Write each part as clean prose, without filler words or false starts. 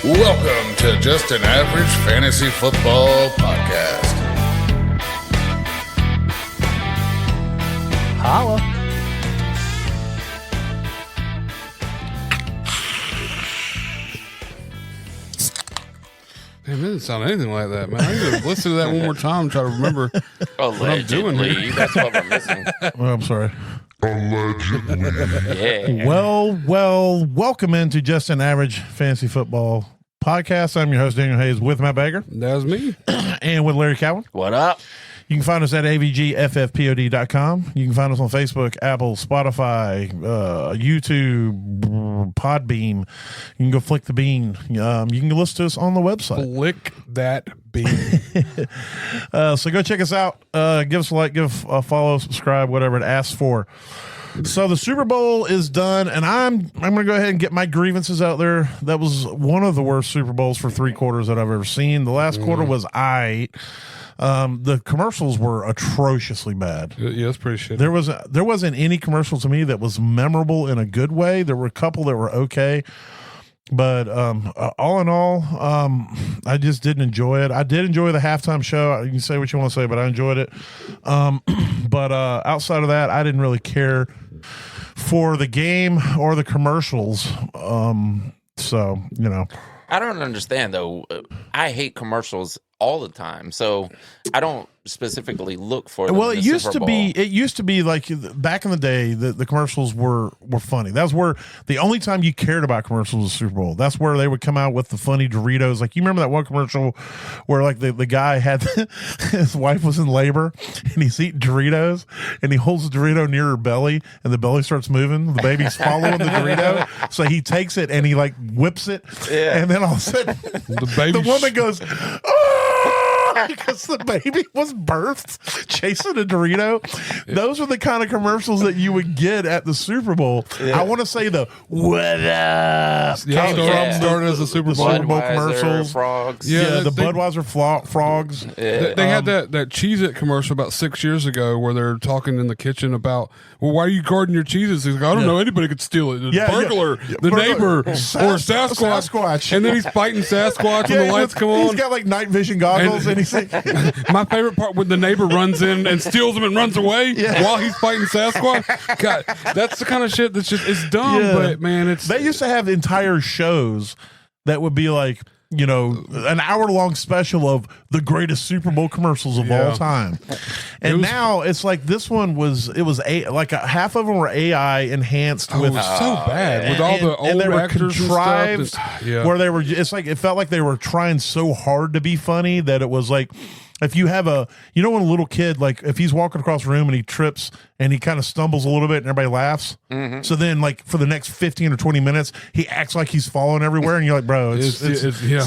Welcome to Just an Average Fantasy Football Podcast. Holla. Damn, it didn't sound anything like that, man. I need to listen to that one more time and try to remember what I'm doing here. That's what we're missing. Well, I'm sorry. Yeah. Well, welcome into Just an Average Fantasy Football Podcast. I'm your host, Daniel Hayes, with Matt Baker That was me. and with Larry Cowan. What up? You can find us at avgffpod.com. You can find us on Facebook, Apple, Spotify, YouTube, Podbeam. You can go flick the bean. You can listen to us on the website. Flick that bean. So go check us out. Give us a like, give a follow, subscribe, whatever it asks for. So the Super Bowl is done, and I'm going to go ahead and get my grievances out there. That was one of the worst Super Bowls for three quarters that I've ever seen. The last quarter was the commercials were atrociously bad. Yeah, it's pretty shit. There wasn't any commercial to me that was memorable in a good way. There were a couple that were okay. But all in all, I just didn't enjoy it. I did enjoy the halftime show. You can say what you want to say, but I enjoyed it. But outside of that, I didn't really care for the game or the commercials. So, you know. I don't understand, though. I hate commercials all the time, so I don't specifically look for them. Well, in it the used Super to be. Bowl. It used to be like back in the day. The commercials were funny. That's where the only time you cared about commercials was Super Bowl. That's where they would come out with the funny Doritos. Like you remember that one commercial where like the guy had his wife was in labor and he's eating Doritos and he holds the Dorito near her belly and the belly starts moving. The baby's following the Dorito, so he takes it and he like whips it, and then all of a sudden the woman goes, "Oh!" because the baby was birthed chasing a Dorito. Those are the kind of commercials that you would get at the Super Bowl. I want to say the "What up?" Yeah, started as the Super Bowl. Super Bowl Budweiser, commercials. frogs. Yeah, The they- Budweiser frogs. They had that Cheez-It commercial about 6 years ago where they're talking in the kitchen about, well, why are you guarding your Cheez-Its? He's like, I don't know, anybody could steal it. The burglar, the neighbor, or Sasquatch. And then he's fighting Sasquatch when the lights come on. He's got like night vision goggles and he's like, My favorite part when the neighbor runs in and steals them and runs away while he's fighting Sasquatch. God, that's the kind of shit that's just, it's dumb, but man, it's. They used to have entire shows that would be like, you know, an hour-long special of the greatest Super Bowl commercials of all time. And now it's like this one half of them were AI enhanced with it was so bad with all the old they were actors contrived, and stuff. where they were. It's like it felt like they were trying so hard to be funny that it was like. If you have when a little kid, like if he's walking across the room and he trips and he kind of stumbles a little bit and everybody laughs. So then like for the next 15 or 20 minutes, he acts like he's falling everywhere. And you're like, bro, it's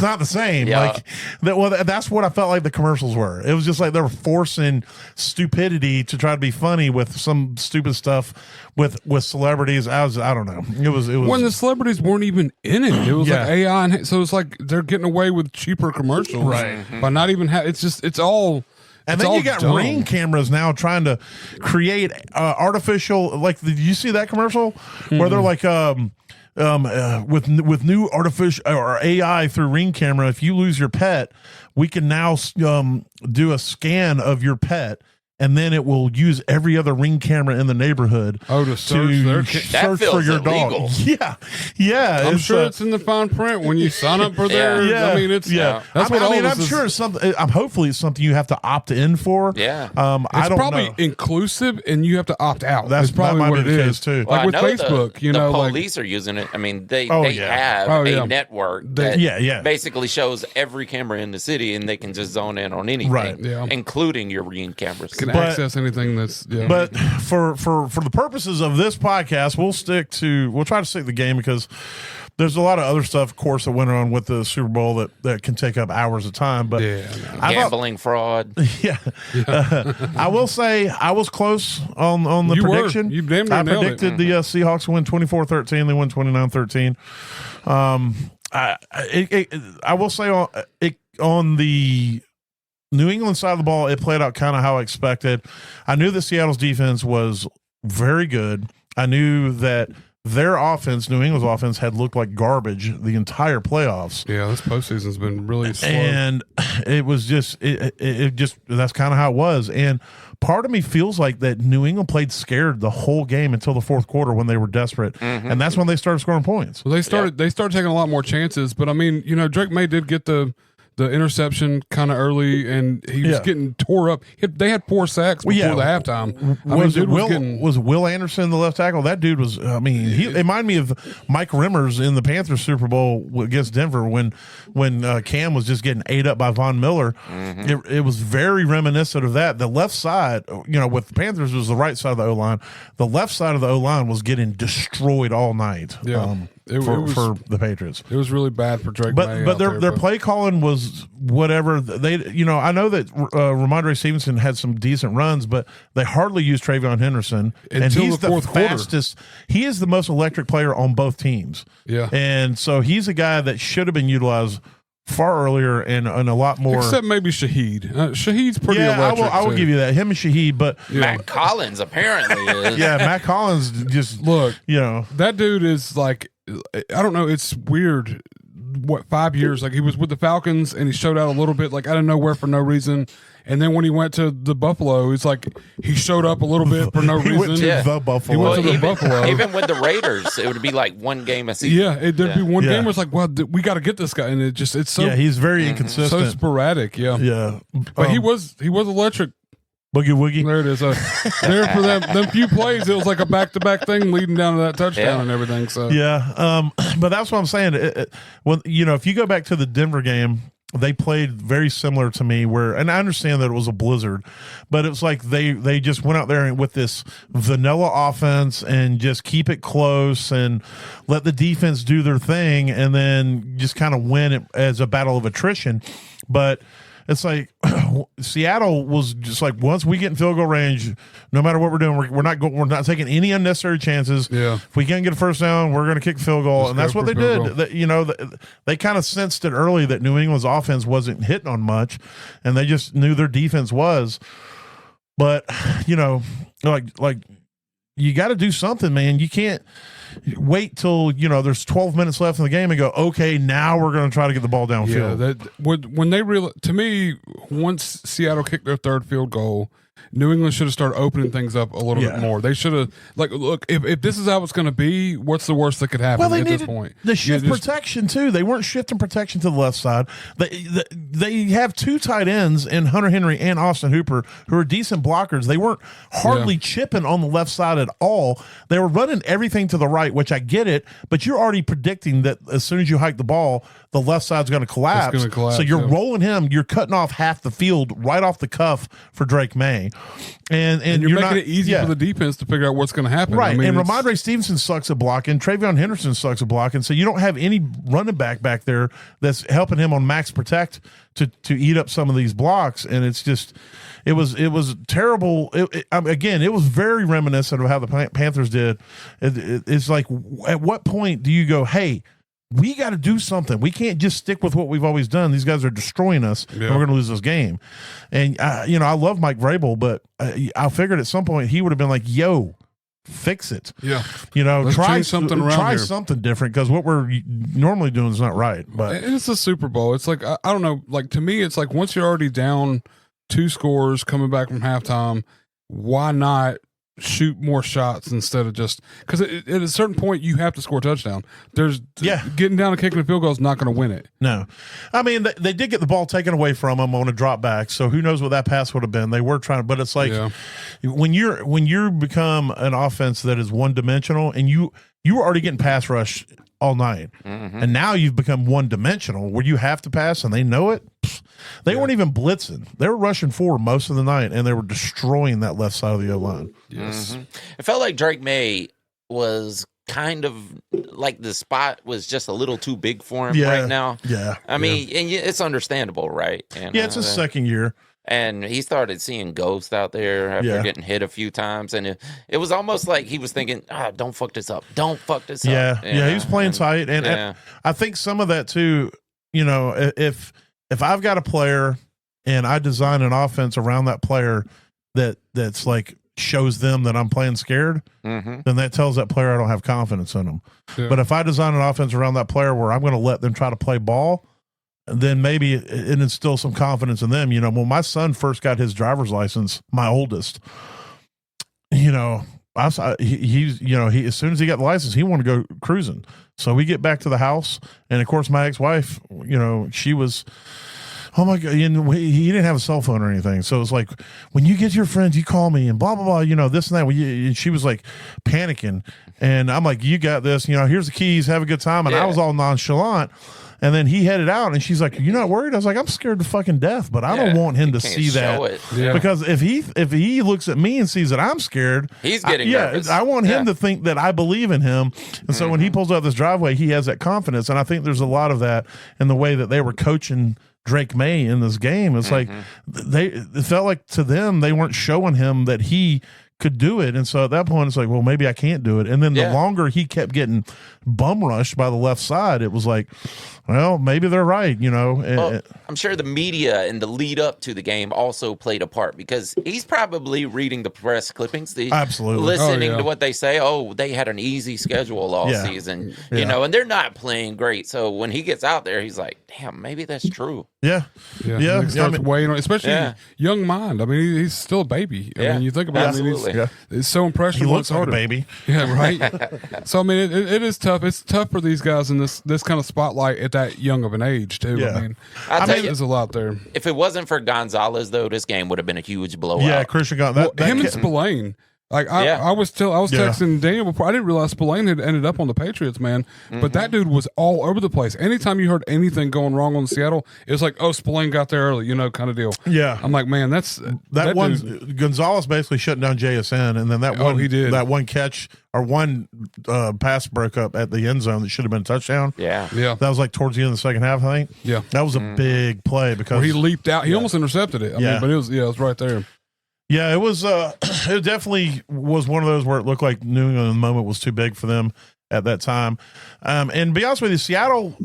not the same. Yeah. Like that's what I felt like the commercials were. It was just like they were forcing stupidity to try to be funny with some stupid stuff with celebrities. I don't know. It was when the celebrities weren't even in it. It was like AI. And, so it's like they're getting away with cheaper commercials. Right. By not even it's all. And then you got Ring cameras now trying to create artificial. Like, did you see that commercial where they're like, with new artificial or AI through Ring camera, if you lose your pet, we can now do a scan of your pet. And then it will use every other Ring camera in the neighborhood to search for your illegal. dog. Yeah. I'm sure it's in the fine print when you sign up for there. Yeah. I mean, it's That's what all this I'm sure it's something. Hopefully it's something you have to opt in for. Yeah. I don't probably know. inclusive, and you have to opt out. That's probably that might what be it the is case too. Well, like with I know Facebook, the police are using it. I mean, they have a network that basically shows every camera in the city, and they can just zone in on anything, including your Ring cameras. Can access anything that's. But for the purposes of this podcast, we'll try to stick to the game because there's a lot of other stuff, of course, that went on with the Super Bowl that can take up hours of time. But gambling fraud. I will say I was close on the prediction. You damn near I nailed predicted the Seahawks win 24-13. They won 29-13. I will say on the New England side of the ball, it played out kind of how I expected. I knew that Seattle's defense was very good. I knew that their offense, New England's offense, had looked like garbage the entire playoffs. Yeah, this postseason's been really slow. And it was just, it just, that's kind of how it was. And part of me feels like that New England played scared the whole game until the fourth quarter when they were desperate. And that's when they started scoring points. Well, they started taking a lot more chances. But, I mean, Drake May did get the interception kind of early, and he was getting tore up. They had 4 sacks before the halftime. Was Will Anderson the left tackle? That dude was, he reminded me of Mike Rimmers in the Panthers Super Bowl against Denver when Cam was just getting ate up by Von Miller. It was very reminiscent of that. The left side, with the Panthers, was the right side of the O-line. The left side of the O-line was getting destroyed all night. For the Patriots. It was really bad for Drake May. But their play calling was whatever. They I know that Ramondre Stevenson had some decent runs, but they hardly used TreVeyon Henderson. And he's the fastest. He is the most electric player on both teams. Yeah. And so he's a guy that should have been utilized far earlier and a lot more. Except maybe Shaheed. Shaheed's pretty electric. I will give you that. Him and Shaheed, but Matt Collins apparently is. Yeah, Matt Collins just look. That dude is like, I don't know. It's weird. 5 years? Like, he was with the Falcons and he showed out a little bit, like out of nowhere for no reason. And then when he went to the Buffalo, it's like he showed up a little bit for no reason. He went to the Buffalo. He went to the Buffalo. Even with the Raiders, it would be like one game a season. Yeah, there'd be one game where it's like, well, we got to get this guy, and it's so he's very inconsistent, so sporadic. Yeah. But he was electric. Boogie woogie. There it is. There for them few plays, it was like a back-to-back thing leading down to that touchdown and everything. So but that's what I'm saying. If you go back to the Denver game, they played very similar to me and I understand that it was a blizzard, but it was like they just went out there with this vanilla offense and just keep it close and let the defense do their thing and then just kind of win it as a battle of attrition. But it's like Seattle was just like, once we get in field goal range, no matter what we're doing, we're not taking any unnecessary chances. Yeah. If we can't get a first down, we're going to kick field goal, and that's what they did. They kind of sensed it early that New England's offense wasn't hitting on much, and they just knew their defense was. But like you got to do something, man. You can't wait till there's 12 minutes left in the game and go, okay, now we're going to try to get the ball downfield. Yeah, when they to me, once Seattle kicked their third field goal, New England should have started opening things up a little bit more. They should have, look, if this is how it's going to be, what's the worst that could happen at this point? The shift protection, too. They weren't shifting protection to the left side. They have 2 tight ends in Hunter Henry and Austin Hooper who are decent blockers. They weren't hardly chipping on the left side at all. They were running everything to the right, which I get it, but you're already predicting that as soon as you hike the ball, the left side's going to collapse. So you're rolling him. You're cutting off half the field right off the cuff for Drake May. And you're making it easy for the defense to figure out what's going to happen. Right. And Ramondre Stevenson sucks at blocking. TreVeyon Henderson sucks at blocking. So you don't have any running back there that's helping him on max protect to eat up some of these blocks. And it's just, it was terrible. Again, it was very reminiscent of how the Panthers did. It's like, at what point do you go, hey, we got to do something. We can't just stick with what we've always done. These guys are destroying us, and we're going to lose this game. And, I love Mike Vrabel, but I figured at some point he would have been like, yo, fix it. Yeah. Let's try something around Try here. Something different, because what we're normally doing is not right. But it's the Super Bowl. It's like, I don't know, like, to me, it's like once you're already down 2 scores coming back from halftime, why not shoot more shots instead of just because at a certain point you have to score a touchdown. Getting down and kicking a field goal is not going to win it. No, I mean they did get the ball taken away from them on a drop back, so who knows what that pass would have been. They were trying, but it's like when you become an offense that is one dimensional and you were already getting pass rush all night, and now you've become one dimensional where you have to pass and they know it. They weren't even blitzing. They were rushing forward most of the night, and they were destroying that left side of the O-line. Yes. It felt like Drake May was kind of like the spot was just a little too big for him right now. Yeah. I mean, and it's understandable, right? And, it's his second year. And he started seeing ghosts out there after getting hit a few times. And it was almost like he was thinking, don't fuck this up. Don't fuck this up. Yeah, he was playing tight. And I think some of that, too, if I've got a player and I design an offense around that player that's like shows them that I'm playing scared, then that tells that player I don't have confidence in them. Yeah. But if I design an offense around that player where I'm going to let them try to play ball, then maybe it instills some confidence in them. You know, when my son first got his driver's license, my oldest, you know, he's as soon as he got the license, he wanted to go cruising. So we get back to the house, and of course my ex-wife, you know, she was, oh my God, and he didn't have a cell phone or anything. So it was like, when you get your friends, you call me and blah, blah, blah, you know, this and that. And she was like panicking, and I'm like, you got this, you know, here's the keys, have a good time. And I was all nonchalant. And then he headed out, and she's like, "You're not worried?" I was like, "I'm scared to fucking death, but I don't want him to see that because if he looks at me and sees that I'm scared, he's getting nervous. I want him to think that I believe in him, and so when he pulls out this driveway, he has that confidence, and I think there's a lot of that in the way that they were coaching Drake May in this game. It's like it felt like to them they weren't showing him that he could do it, and so at that point it's like, well, maybe I can't do it. And then the longer he kept getting bum rushed by the left side, it was like, well, maybe they're right, you know. Well, I'm sure the media and the lead up to the game also played a part, because he's probably reading the press clippings, absolutely listening to what they say. Oh, they had an easy schedule all season, you know, and they're not playing great. So when he gets out there, he's like, damn, maybe that's true. Yeah. He starts weighing on, especially young mind. I mean, he's still a baby. I mean, you think about it. It's so impressive. He looks like a baby. Yeah, right. So I mean, it is tough. It's tough for these guys in this kind of spotlight at that young of an age too. Yeah. I mean, there's a lot there. If it wasn't for Gonzalez, though, this game would have been a huge blowout. Yeah, Christian Gonzalez. Him and Spillane. Like I was texting Daniel before. I didn't realize Spillane had ended up on the Patriots, man. But that dude was all over the place. Anytime you heard anything going wrong on Seattle, it was like, oh, Spillane got there early, you know, kind of deal. Yeah, I'm like, man, that one dude, Gonzalez basically shutting down JSN, and then he did that one catch or one pass broke up at the end zone that should have been a touchdown. Yeah. That was like towards the end of the second half, I think. Yeah, that was a big play because where he leaped out. He almost intercepted it. I mean, but it was right there. Yeah, it was. It definitely was one of those where it looked like New England in the moment was too big for them at that time. And to be honest with you, Seattle,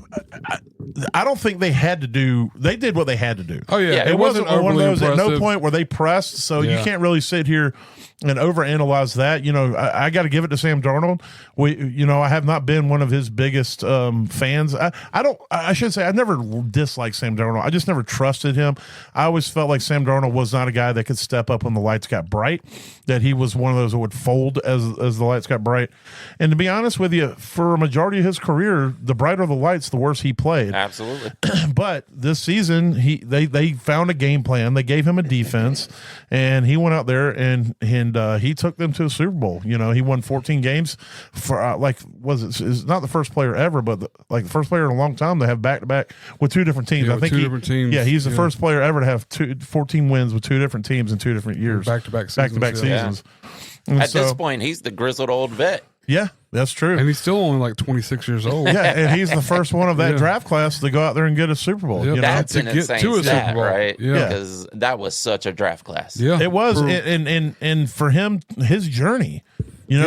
I don't think they had to do. They did what they had to do. Oh yeah, it wasn't one of those at no point where they pressed. So you can't really sit here and overanalyze that. You know, I got to give it to Sam Darnold. I have not been one of his biggest fans. I should say I never disliked Sam Darnold. I just never trusted him. I always felt like Sam Darnold was not a guy that could step up when the lights got bright, that he was one of those that would fold as the lights got bright. And to be honest with you, for a majority of his career, the brighter the lights, the worse he played. Absolutely. But this season, they found a game plan. They gave him a defense, and he went out there and he took them to a Super Bowl. You know, he won 14 games for it's not the first player ever, but the first player in a long time to have back-to-back with two different teams. I think different teams. Yeah, he's the first player ever to have 14 wins with two different teams in 2 different years. Back-to-back seasons. Yeah. At this point, he's the grizzled old vet. Yeah, that's true. And he's still only like 26 years old. Yeah, and he's the first one of that draft class to go out there and get a Super Bowl. Yep. You know? That's an insane to a stat, Super Bowl, right? Yeah. Because that was such a draft class. Yeah, it was. And for him, his journey,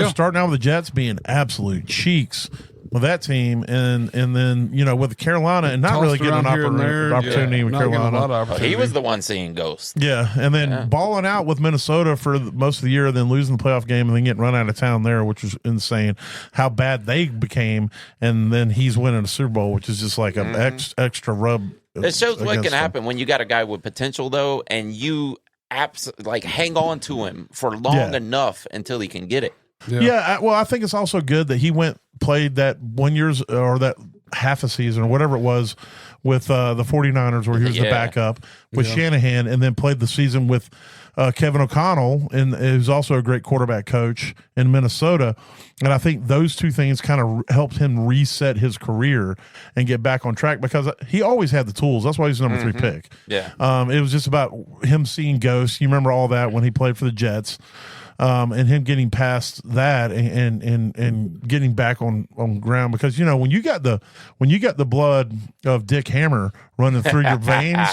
starting out with the Jets being absolute cheeks with that team, and then with Carolina and not really getting an opportunity with Carolina. He was the one seeing ghosts. Yeah, and then balling out with Minnesota for most of the year, then losing the playoff game, and then getting run out of town there, which was insane. How bad they became, and then he's winning a Super Bowl, which is just like an extra rub. It shows what can happen when you got a guy with potential, though, and you hang on to him for long enough until he can get it. Yeah, I think it's also good that he played that 1 year's or that half a season or whatever it was with the 49ers where he was the backup with Shanahan, and then played the season with Kevin O'Connell, and who's also a great quarterback coach in Minnesota. And I think those two things kind of helped him reset his career and get back on track, because he always had the tools. That's why he's the number 3 pick. Yeah. It was just about him seeing ghosts. You remember all that when he played for the Jets. And him getting past that and getting back on ground, because when you got the blood of Dick Hammer running through your veins,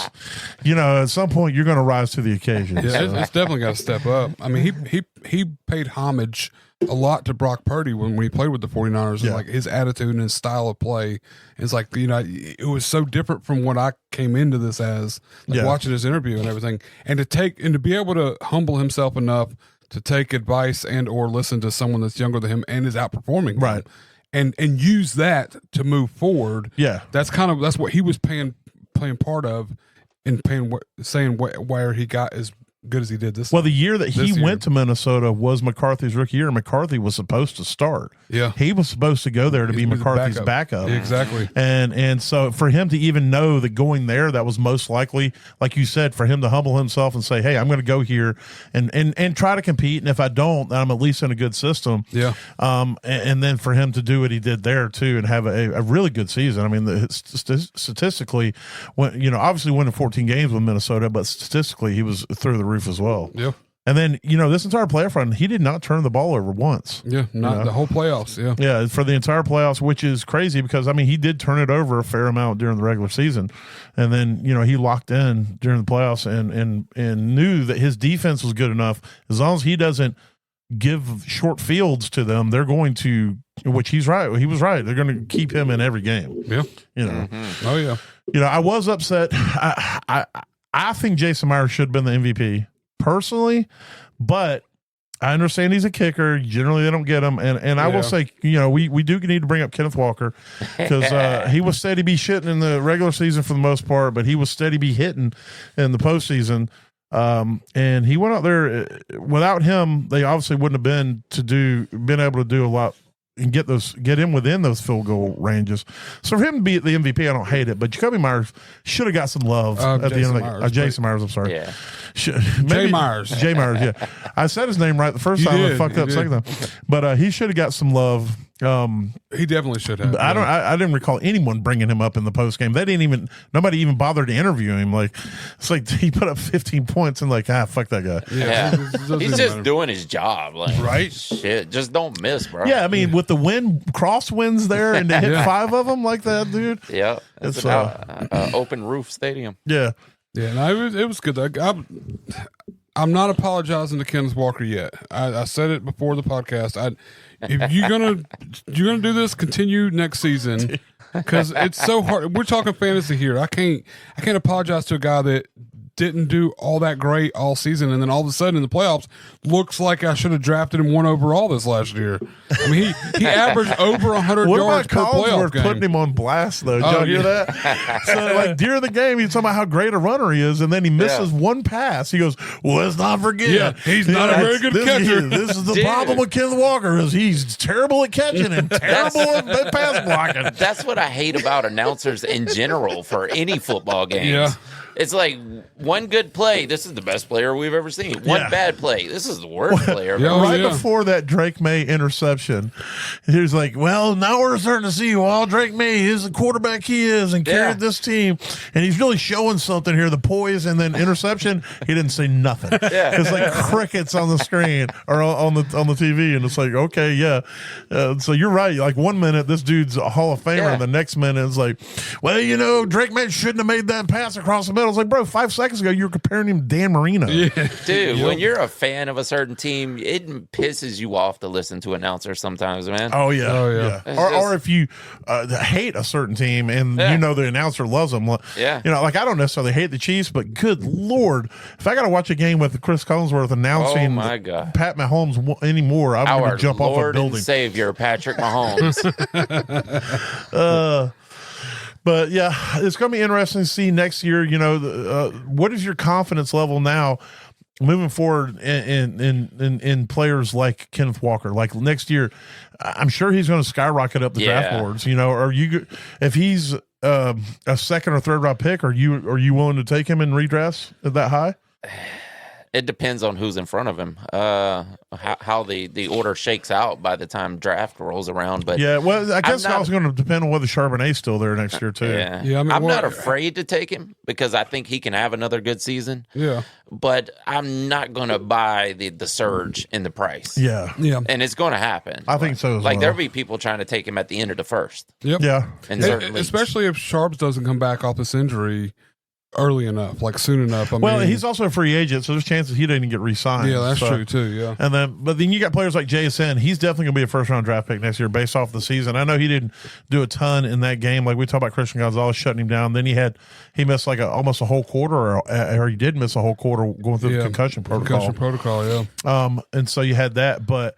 at some point you're going to rise to the occasion. Yeah, it's definitely got to step up. I mean, he paid homage a lot to Brock Purdy when he played with the 49ers, and like his attitude and his style of play. It's like, it was so different from what I came into this as, watching his interview and everything, and to be able to humble himself enough to take advice and or listen to someone that's younger than him and is outperforming right him, and use that to move forward. Yeah, that's what he was playing part of, and saying where he got as good as he did this. Well, the year that he went to Minnesota was McCarthy's rookie year. McCarthy was supposed to start. Yeah, he was supposed to go there to be McCarthy's backup. Yeah, exactly. And so for him to even know that going there, that was most likely, like you said, for him to humble himself and say, "Hey, I'm going to go here and try to compete. And if I don't, then I'm at least in a good system." Yeah. And then for him to do what he did there too, and have a really good season. I mean, statistically, obviously winning 14 games with Minnesota, but statistically he was through the roof as well. Yeah. And then, this entire playoff run, he did not turn the ball over once. Yeah, not the whole playoffs. Yeah. Yeah, for the entire playoffs, which is crazy because, he did turn it over a fair amount during the regular season. And then, he locked in during the playoffs and knew that his defense was good enough. As long as he doesn't give short fields to them, they're going to, which he's right. He was right. They're going to keep him in every game. Yeah. Mm-hmm. Oh, yeah. I was upset. I think Jason Myers should have been the MVP. Personally, but I understand he's a kicker. Generally, they don't get him, and I will say, we do need to bring up Kenneth Walker because he was steady be shitting in the regular season for the most part, but he was steady be hitting in the postseason. And he went out there. Without him, they obviously wouldn't have been able to do a lot and get him within those field goal ranges. So for him to be the MVP, I don't hate it, but Jakobi Meyers should have got some love at the end of the Jason Myers, I'm sorry. Yeah. Jay Myers, yeah. I said his name right the first time. I fucked up second time. But he should have got some love. He definitely should have. I didn't recall anyone bringing him up in the post game. Nobody even bothered to interview him. It's like he put up 15 points and fuck that guy. Yeah. He's just doing his job. Right? Shit, just don't miss, bro. Yeah, with the crosswinds there and to hit 5 of them like that, dude. Yeah, it's an open roof stadium. Yeah. Yeah, no, it was good. I'm not apologizing to Kenneth Walker yet. I said it before the podcast. If you're gonna do this, continue next season because it's so hard. We're talking fantasy here. I can't apologize to a guy that didn't do all that great all season, and then all of a sudden in the playoffs, looks like I should have drafted him 1 overall this last year. He averaged over 100 yards per playoff game. Putting him on blast though. Did y'all hear that? So during the game, he's talking about how great a runner he is, and then he misses one pass. He goes, "Well, let's not forget, he's not a very good catcher." This is the problem with Kenneth Walker is he's terrible at catching and terrible at pass blocking. That's what I hate about announcers in general for any football games. Yeah. It's like one good play, this is the best player we've ever seen. One bad play, this is the worst player. Before that Drake May interception, he was like, "Well, now we're starting to see Drake May is the quarterback he is and carried this team, and he's really showing something here, the poise." And then interception, he didn't say nothing. It's like crickets on the screen or on the TV, and it's like, okay, yeah. So you're right. Like 1 minute, this dude's a Hall of Famer, and the next minute it's like, well, Drake May shouldn't have made that pass across the middle. I was like, bro, 5 seconds ago you were comparing him to Dan Marino. Yeah. Dude, when you're a fan of a certain team, it pisses you off to listen to announcers sometimes, man. Oh yeah. Or if you hate a certain team and the announcer loves them. I don't necessarily hate the Chiefs, but good Lord, if I got to watch a game with Chris Collinsworth announcing Pat Mahomes anymore, I'm going to jump off a building. And Savior Patrick Mahomes. But yeah, it's going to be interesting to see next year. What is your confidence level now moving forward in players like Kenneth Walker? Like next year, I'm sure he's going to skyrocket up the draft boards. If he's a second or third round pick, are you willing to take him in redrafts at that high? It depends on who's in front of him, how the order shakes out by the time draft rolls around. But I guess it's also going to depend on whether Charbonnet's still there next year too. Yeah, I'm not afraid to take him because I think he can have another good season. Yeah, but I'm not going to buy the surge in the price. Yeah, and it's going to happen. I think so. There'll be people trying to take him at the end of the first. Yep. Yeah, and especially if Sharps doesn't come back off this injury. early enough, like soon enough. I mean, he's also a free agent, so there's chances he didn't get re-signed. Yeah, that's true too. Yeah, but then you got players like JSN. He's definitely going to be a first-round draft pick next year based off the season. I know he didn't do a ton in that game. Like we talked about Christian Gonzalez shutting him down. Then he missed like almost a whole quarter, or he did miss a whole quarter going through the concussion protocol. Yeah. And so you had that, but.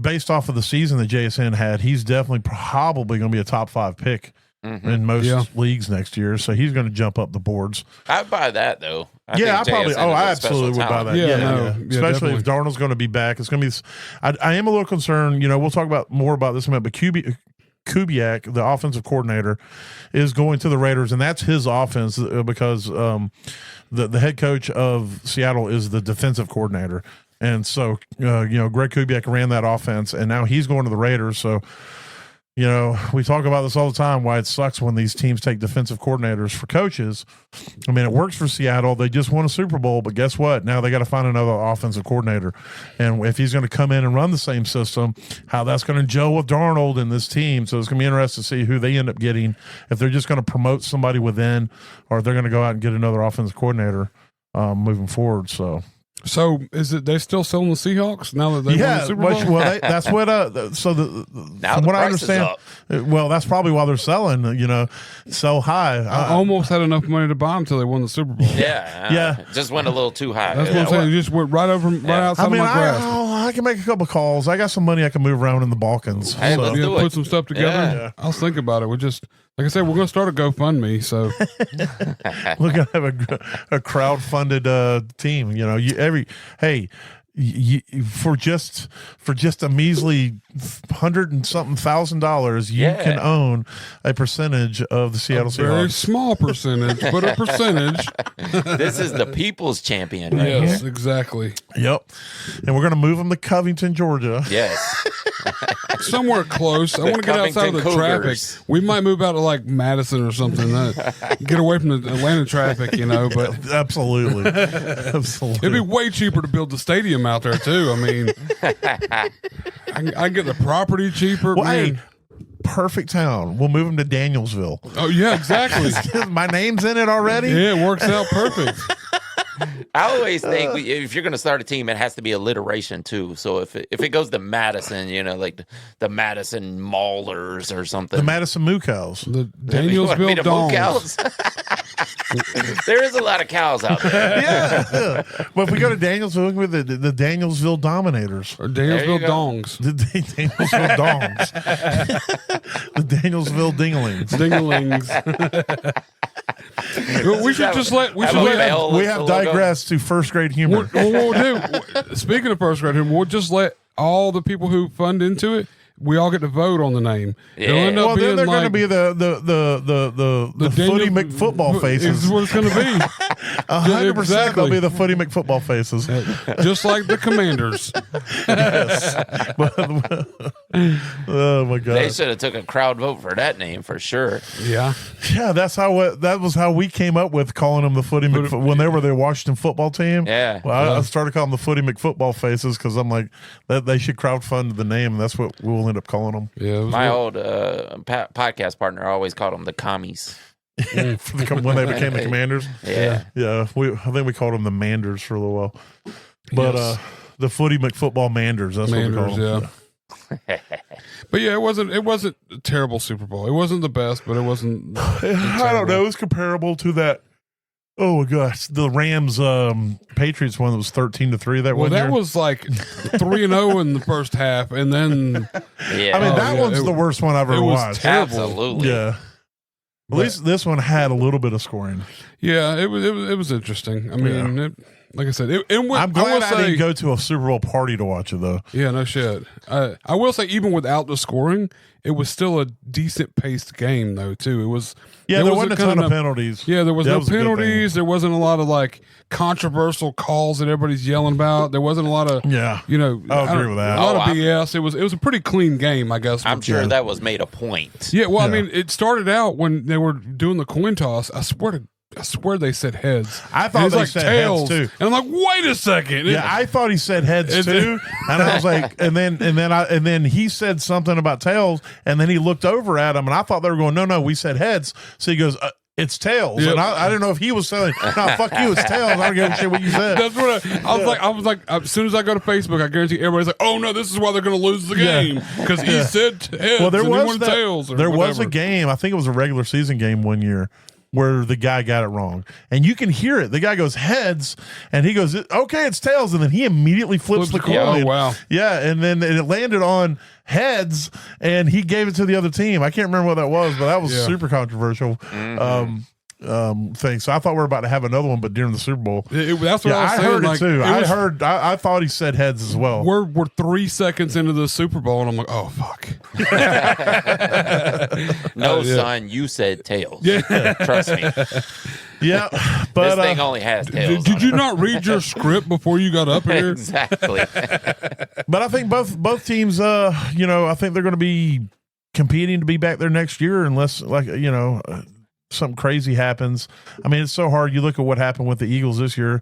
Based off of the season that JSN had, he's definitely probably going to be a top 5 pick in most leagues next year. So he's going to jump up the boards. I'd buy that though. I absolutely would buy that. Yeah. Especially if Darnold's going to be back. It's going to be. I am a little concerned. We'll talk more about this in a minute. But Kubiak, the offensive coordinator, is going to the Raiders, and that's his offense because the head coach of Seattle is the defensive coordinator. And so, Greg Kubiak ran that offense, and now he's going to the Raiders. So, we talk about this all the time, why it sucks when these teams take defensive coordinators for coaches. I mean, it works for Seattle. They just won a Super Bowl, but guess what? Now they got to find another offensive coordinator. And if he's going to come in and run the same system, how that's going to gel with Darnold and this team. So it's going to be interesting to see who they end up getting, if they're just going to promote somebody within, or if they're going to go out and get another offensive coordinator moving forward. So is it they still selling the Seahawks now that they won the Super Bowl? Well, that's what. From what I understand, that's probably why they're selling. So high. I almost had enough money to buy them until they won the Super Bowl. Yeah, just went a little too high. That's what I'm saying. You just went right outside of my grasp. I can make a couple calls. I got some money I can move around in the Balkans. Hey, let's do it. Put some stuff together. Yeah. I was thinking about it. Like I said, we're going to start a GoFundMe. So we're going to have a crowd-funded team. For just a measly $100 and something $1,000, you can own a percentage of the Seattle Seahawks. Very small percentage, but a percentage. This is the people's champion, right? Yes, here. Exactly. Yep. And we're going to move them to Covington, Georgia. Yes. Somewhere close. I want to get outside of the traffic. We might move out to like Madison or something. Get away from the Atlanta traffic, But absolutely. It'd be way cheaper to build the stadium out there too. I mean, I get the property cheaper. Well, hey, perfect town. We'll move them to Danielsville. Oh yeah, exactly. My name's in it already. Yeah, it works out perfect. I always think if you're going to start a team, it has to be alliteration too. So if it goes to Madison, like the Madison Maulers or something, the Madison Moo Cows, the Danielsville Dongs. There is a lot of cows out there. Yeah. Well, if we go to Danielsville, we can be the Danielsville Dominators. Or Danielsville Dongs. The Danielsville Dongs. The Danielsville Dinglings. We should just let. We have digressed to first grade humor. We'll do. Speaking of first grade humor, we'll just let all the people who fund into it. We all get to vote on the name. Yeah. Then they're going to be the Footy McFootball faces. Is what it's going to be. 100%. Exactly. They'll be the Footy McFootball faces, just like the Commanders. Yes. Oh my God! They should have took a crowd vote for that name for sure. Yeah. That was how we came up with calling them the Footy when they were the Washington football team. Yeah. Well, I started calling them the Footy McFootball faces because I'm like they should crowdfund the name. And that's what we'll end up calling them. Yeah. My old podcast partner always called them the commies. When they became the Commanders. Yeah. I think we called them the Manders for a little while. But the Footy McFootball Manders, that's what we call them. Yeah. But yeah, it wasn't a terrible Super Bowl. It wasn't the best, but it wasn't I don't know. It was comparable to that. Oh my gosh, the Rams Patriots one that was 13-3 that one year. That was like 3-0 in the first half, and then that one's the worst one I've ever watched. Absolutely. Yeah. At least this one had a little bit of scoring. Yeah, it was interesting. I mean, like I said, I'm glad I didn't go to a Super Bowl party to watch it, though. Yeah, no shit. I will say, even without the scoring, it was still a decent paced game, though. Too. It was. Yeah, there wasn't a ton of penalties. Yeah, there was no penalties. There wasn't a lot of like controversial calls that everybody's yelling about. There wasn't a lot of I'll agree with that. A lot of BS. It was a pretty clean game, I guess. I'm sure that was made a point. Yeah, well, I mean, it started out when they were doing the coin toss. I swear they said heads. I thought they said tails too. And I'm like, wait a second. Yeah, I thought he said heads too. And I was like, and then he said something about tails, and then he looked over at him, and I thought they were going, no, we said heads. So he goes, it's tails. Yep. And I didn't know if he was saying, no, fuck you, it's tails. I don't give a shit what you said. That's what I was like, as soon as I go to Facebook, I guarantee everybody's like, oh no, this is why they're going to lose the game. Because he said heads, well, there was tails. There was a game, I think it was a regular season game one year, where the guy got it wrong. And you can hear it. The guy goes heads, and he goes, okay, it's tails. And then he immediately flips the coin. Oh, wow. Yeah, and then it landed on heads, and he gave it to the other team. I can't remember what that was, but that was super controversial. Mm-hmm. Thing. So I thought we were about to have another one, but during the Super Bowl, that's what I was saying. Heard it too. I thought he said heads as well. We're 3 seconds into the Super Bowl, and I'm like, oh fuck. No, son, you said tails. Yeah, trust me. Yeah, but this thing only has tails. Did you not read your script before you got up here? Exactly. But I think both teams, I think they're going to be competing to be back there next year, unless something crazy happens. I mean, it's so hard. You look at what happened with the Eagles this year;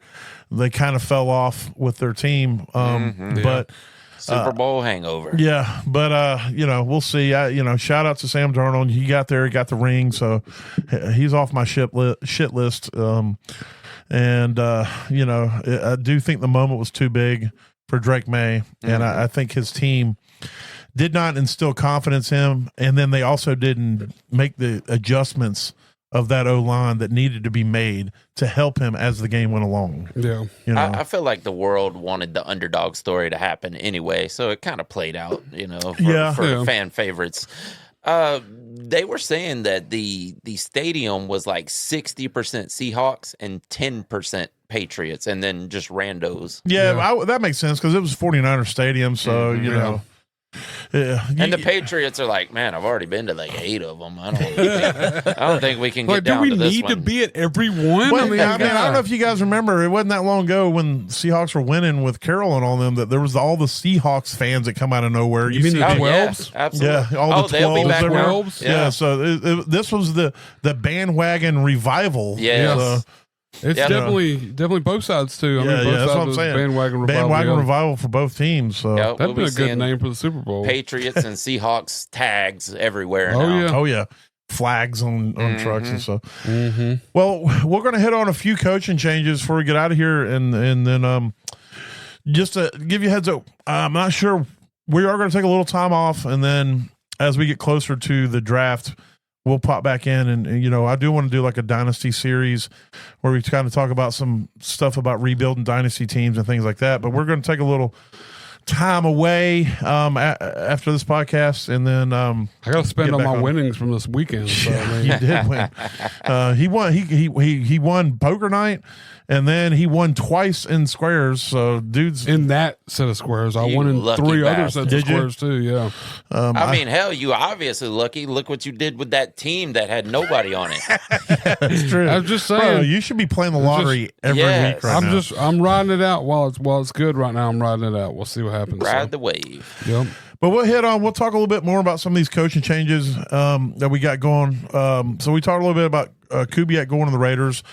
they kind of fell off with their team. But Super Bowl hangover. Yeah, but we'll see. Shout out to Sam Darnold. He got there, he got the ring, so he's off my shit list. I do think the moment was too big for Drake May, and I think his team did not instill confidence in him, and then they also didn't make the adjustments of that O-line that needed to be made to help him as the game went along. Yeah. I feel like the world wanted the underdog story to happen anyway, so it kind of played out, for fan favorites. They were saying that the stadium was like 60% Seahawks and 10% Patriots, and then just randos. Yeah. that makes sense because it was 49er stadium, so, Yeah. And the Patriots are like, man, I've already been to like 8 of them. I don't think we can get down to this one. Do we need to be at every one? Well, I don't know if you guys remember, it wasn't that long ago when Seahawks were winning with Carroll and all them, that there was all the Seahawks fans that come out of nowhere. You mean the 12s? Yeah, absolutely. Yeah, all the 12s. They'll be back 12s? Yeah, so this was the bandwagon revival. Yeah. It's definitely both sides too. That's what I'm saying. Bandwagon revival for both teams. So that'd be a good name for the Super Bowl. Patriots and Seahawks tags everywhere. Oh yeah, flags on trucks and stuff. Mm-hmm. Well, we're going to hit on a few coaching changes before we get out of here, and then just to give you a heads up, I'm not sure. We are going to take a little time off, and then as we get closer to the draft, we'll pop back in, and I do want to do like a dynasty series where we kind of talk about some stuff about rebuilding dynasty teams and things like that. But we're going to take a little time away after this podcast, and then I got to spend all my winnings from this weekend. So, you did win. He won. He won poker night, and then he won twice in squares. So, dude's in that set of squares. I won in 3 other sets of squares too. Yeah. I mean, hell, you obviously lucky. Look what you did with that team that had nobody on it. It's true. I was just saying, bro, you should be playing the lottery every week right now. I'm riding it out while it's good right now. I'm riding it out. We'll see what happens. Ride the wave. Yep. But we'll talk a little bit more about some of these coaching changes that we got going. So we talked a little bit about Kubiak going to the Raiders.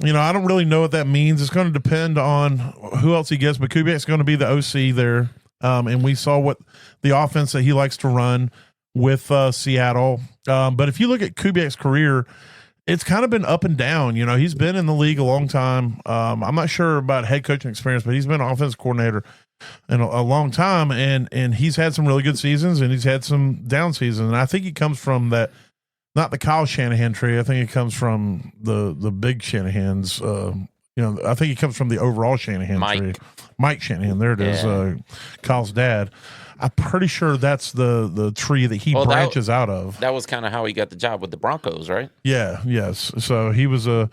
I don't really know what that means. It's going to depend on who else he gets, but Kubiak's going to be the OC there. And we saw what the offense that he likes to run with Seattle. But if you look at Kubiak's career, it's kind of been up and down. He's been in the league a long time. I'm not sure about head coaching experience, but he's been an offensive coordinator in a long time, and he's had some really good seasons, and he's had some down seasons. And I think he comes from that, not the Kyle Shanahan tree. I think it comes from the big Shanahans. I think he comes from the overall Shanahan tree. Mike Shanahan. There it is. Kyle's dad. I'm pretty sure that's the tree that he branches out of. That was kind of how he got the job with the Broncos, right? Yeah. Yes. So he was a.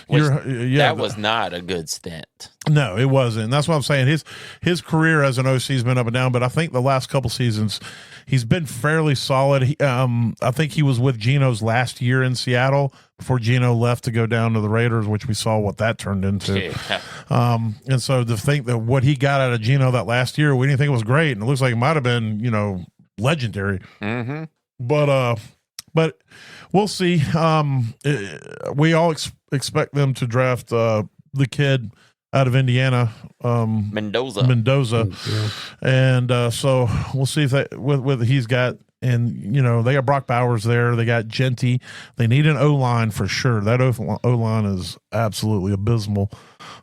That was not a good stint. No, it wasn't. And that's what I'm saying. His career as an OC has been up and down, but I think the last couple seasons he's been fairly solid. I think he was with Geno's last year in Seattle before Geno left to go down to the Raiders, which we saw what that turned into. Yeah. And so to think that what he got out of Geno that last year, we didn't think it was great, and it looks like it might have been, legendary. Mm-hmm. But we'll see. We all expect them to draft the kid out of Indiana, Mendoza, and so we'll see if whether he's got you know, they got Brock Bowers there. They got Genty. They need an O-line for sure. That O-line is absolutely abysmal.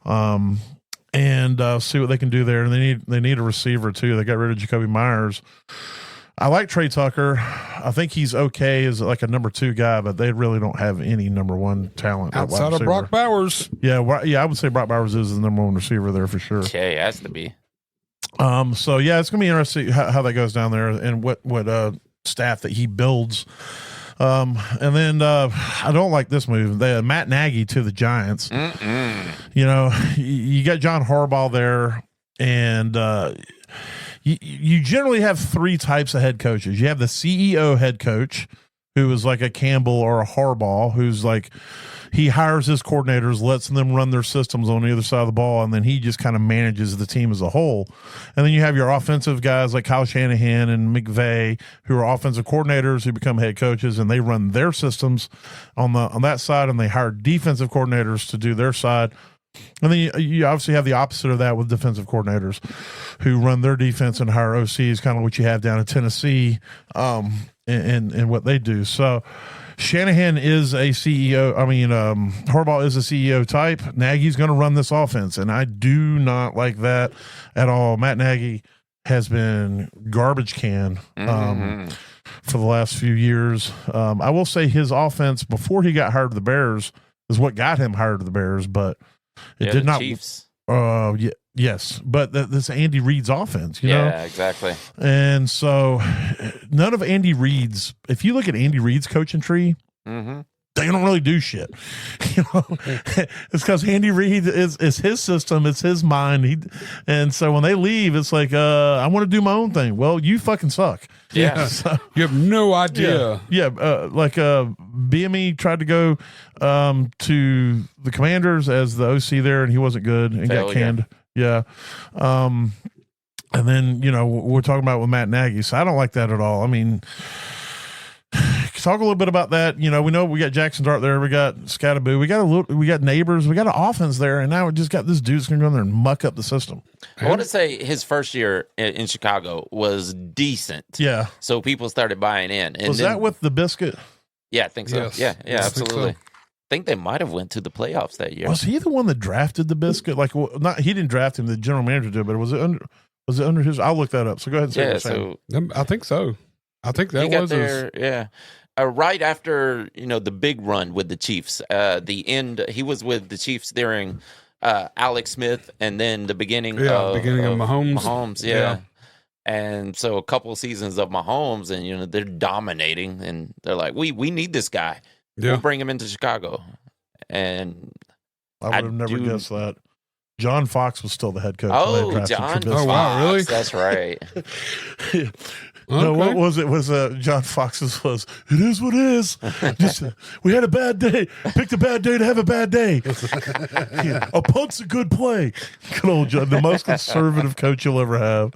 And see what they can do there. And they need a receiver too. They got rid of Jacoby Myers. I like Trey Tucker. I think he's okay as like a number 2 guy, but they really don't have any number 1 talent outside of Brock Bowers. Yeah, I would say Brock Bowers is the number 1 receiver there for sure. Okay, has to be. So yeah, it's gonna be interesting how that goes down there and what staff that he builds. And then I don't like this move. Matt Nagy to the Giants. You know, you got John Harbaugh there, and you generally have 3 types of head coaches. You have the CEO head coach, who is like a Campbell or a Harbaugh, who's like, he hires his coordinators, lets them run their systems on the other side of the ball, and then he just kind of manages the team as a whole. And then you have your offensive guys like Kyle Shanahan and McVay, who are offensive coordinators who become head coaches, and they run their systems on that side, and they hire defensive coordinators to do their side. And then you obviously have the opposite of that with defensive coordinators who run their defense and hire OCs, kind of what you have down in Tennessee, and what they do. So Shanahan is a CEO. I mean, Harbaugh is a CEO type. Nagy's going to run this offense, and I do not like that at all. Matt Nagy has been garbage can for the last few years. I will say his offense before he got hired to the Bears is what got him hired to the Bears, but it did not. Chiefs. Yes, but this Andy Reid's offense, you know? Yeah, exactly. And so none of Andy Reid's, if you look at Andy Reid's coaching tree, they don't really do shit. You know, it's because Andy Reid is his system, it's his mind. And so when they leave, it's like, I want to do my own thing. Well, you fucking suck. Yeah. So, you have no idea. Yeah. Like BME tried to go to the Commanders as the OC there, and he wasn't good and got canned. Yeah. And then, you know, we're talking about with Matt Nagy. So I don't like that at all. I mean, talk a little bit about that. You know we got Jackson Dart there. We got Scatterboo. We got Neighbors. We got an offense there. And now we just got this dude's going to go in there and muck up the system. I want to say his first year in Chicago was decent. Yeah. So people started buying in. And was that with the biscuit? Yeah, I think so. Yes. Yeah, absolutely. I think they might have went to the playoffs that year. Was he the one that drafted the biscuit? Like, he didn't draft him. The general manager did, but was it under his? I'll look that up. So go ahead and say what you're saying. I think so. I think that was there. Yeah. Right after the big run with the Chiefs, the end. He was with the Chiefs during Alex Smith, and then the beginning of Mahomes. Mahomes, yeah. And so a couple of seasons of Mahomes, and they're dominating, and they're like, we need this guy. Yeah. We'll bring him into Chicago. And I would have never guessed that. John Fox was still the head coach. Oh, John Fox. Oh, wow, really? That's right. Yeah. No, what was it? Was John Fox's was, it is what it is. Just, we had a bad day. Picked a bad day to have a bad day. A punt's a good play. Good old John, the most conservative coach you'll ever have.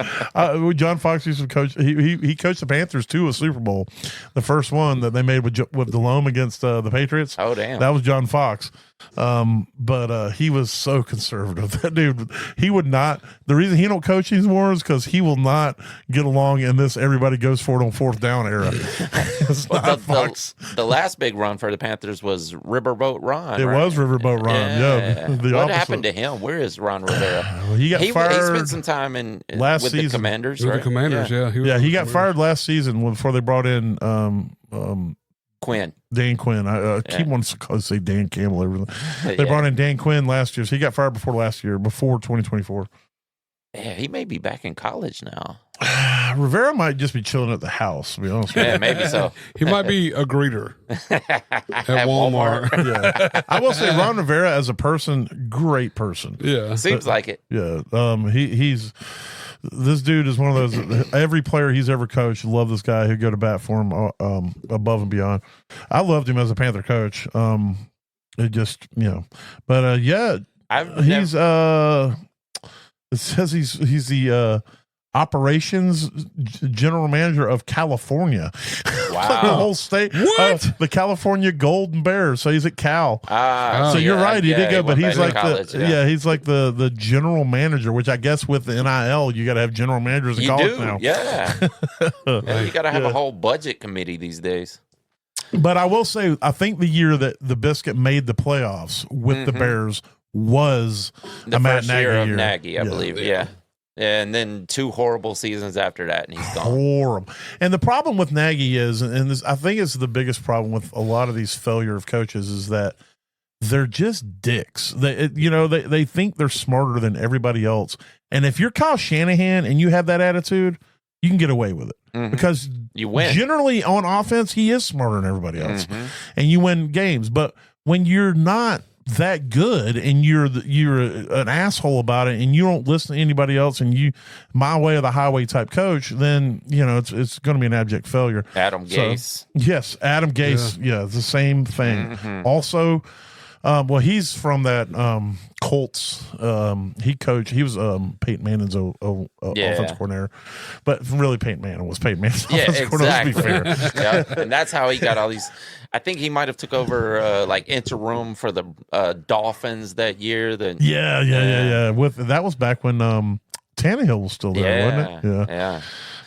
John Fox used to coach. He coached the Panthers to a Super Bowl. The first one that they made with Delhomme against the Patriots. Oh, damn. That was John Fox. But he was so conservative. That dude, he would not. The reason he don't coach anymore is because he will not get along in this everybody goes for it on fourth down era. It's not Fox. The last big run for the Panthers was Riverboat Ron. It was Riverboat Ron. Yeah. What happened to him? Where is Ron Rivera? Well, he got fired. He spent some time with the Commanders. With the Commanders, yeah. He got fired last season before they brought in Quinn. Dan Quinn. I keep wanting to say Dan Campbell. Everything. They brought in Dan Quinn last year, so he got fired before 2024. Yeah, he may be back in college now. Rivera might just be chilling at the house, to be honest with you. Yeah, maybe so. He might be a greeter at Walmart. Yeah. I will say Ron Rivera as a person, great person. Yeah. Seems like it. Yeah. He's this dude is one of those, every player he's ever coached, love this guy who'd go to bat for him above and beyond. I loved him as a Panther coach. It just, but he's it says he's the operations general manager of California. Wow. Like the whole state. What? The California Golden Bears. So he's at Cal. So you're right. He did go, but he's like he's like the general manager, which I guess with the NIL, you got to have general managers in college now. Yeah. You got to have a whole budget committee these days. But I will say, I think the year that the Biscuit made the playoffs with the Bears was the first Matt year of Nagy, I believe. Yeah. And then 2 horrible seasons after that, and he's gone. Horrible. And the problem with Nagy is, and this, I think it's the biggest problem with a lot of these failure of coaches, is that they're just dicks. They think they're smarter than everybody else. And if you're Kyle Shanahan and you have that attitude, you can get away with it because you win. Generally on offense, he is smarter than everybody else, and you win games. But when you're not that good and you're an asshole about it and you don't listen to anybody else and you my way or the highway type coach, then it's going to be an abject failure. Adam Gase. Yes, Adam Gase. Yeah, it's the same thing. Also, well, he's from that Colts. He was Peyton Manning's offensive coordinator, but really Peyton Manning was Peyton Manning's offensive coordinator. Let's be fair. And that's how he got all these. I think he might have took over like interim for the Dolphins that year. Yeah. That was back when Tannehill was still there, wasn't it? Yeah.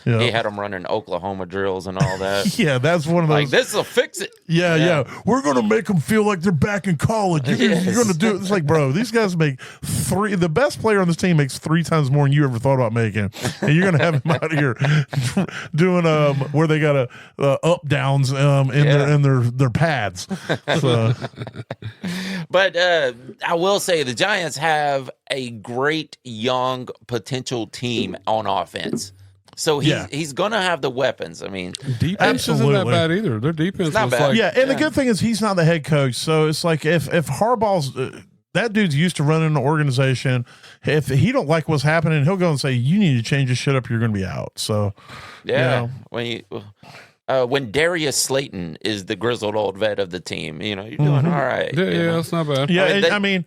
He had them running Oklahoma drills and all that. Yeah, that's one of those. Like, this will fix it. Yeah. We're going to make them feel like they're back in college. You're going to do it. It's like, bro, these guys make the best player on this team makes 3 times more than you ever thought about making. And you're going to have him out here doing where they got up downs in their pads. So. But I will say the Giants have a great young potential team on offense. So he's going to have the weapons. I mean, defense isn't that bad either. Their defense is not bad. And the good thing is he's not the head coach. So it's like if Harbaugh's that dude's used to running an organization. If he don't like what's happening, he'll go and say, "You need to change this shit up. You're going to be out." So when Darius Slayton is the grizzled old vet of the team, you're doing all right. Yeah, that's not bad. Yeah, I mean,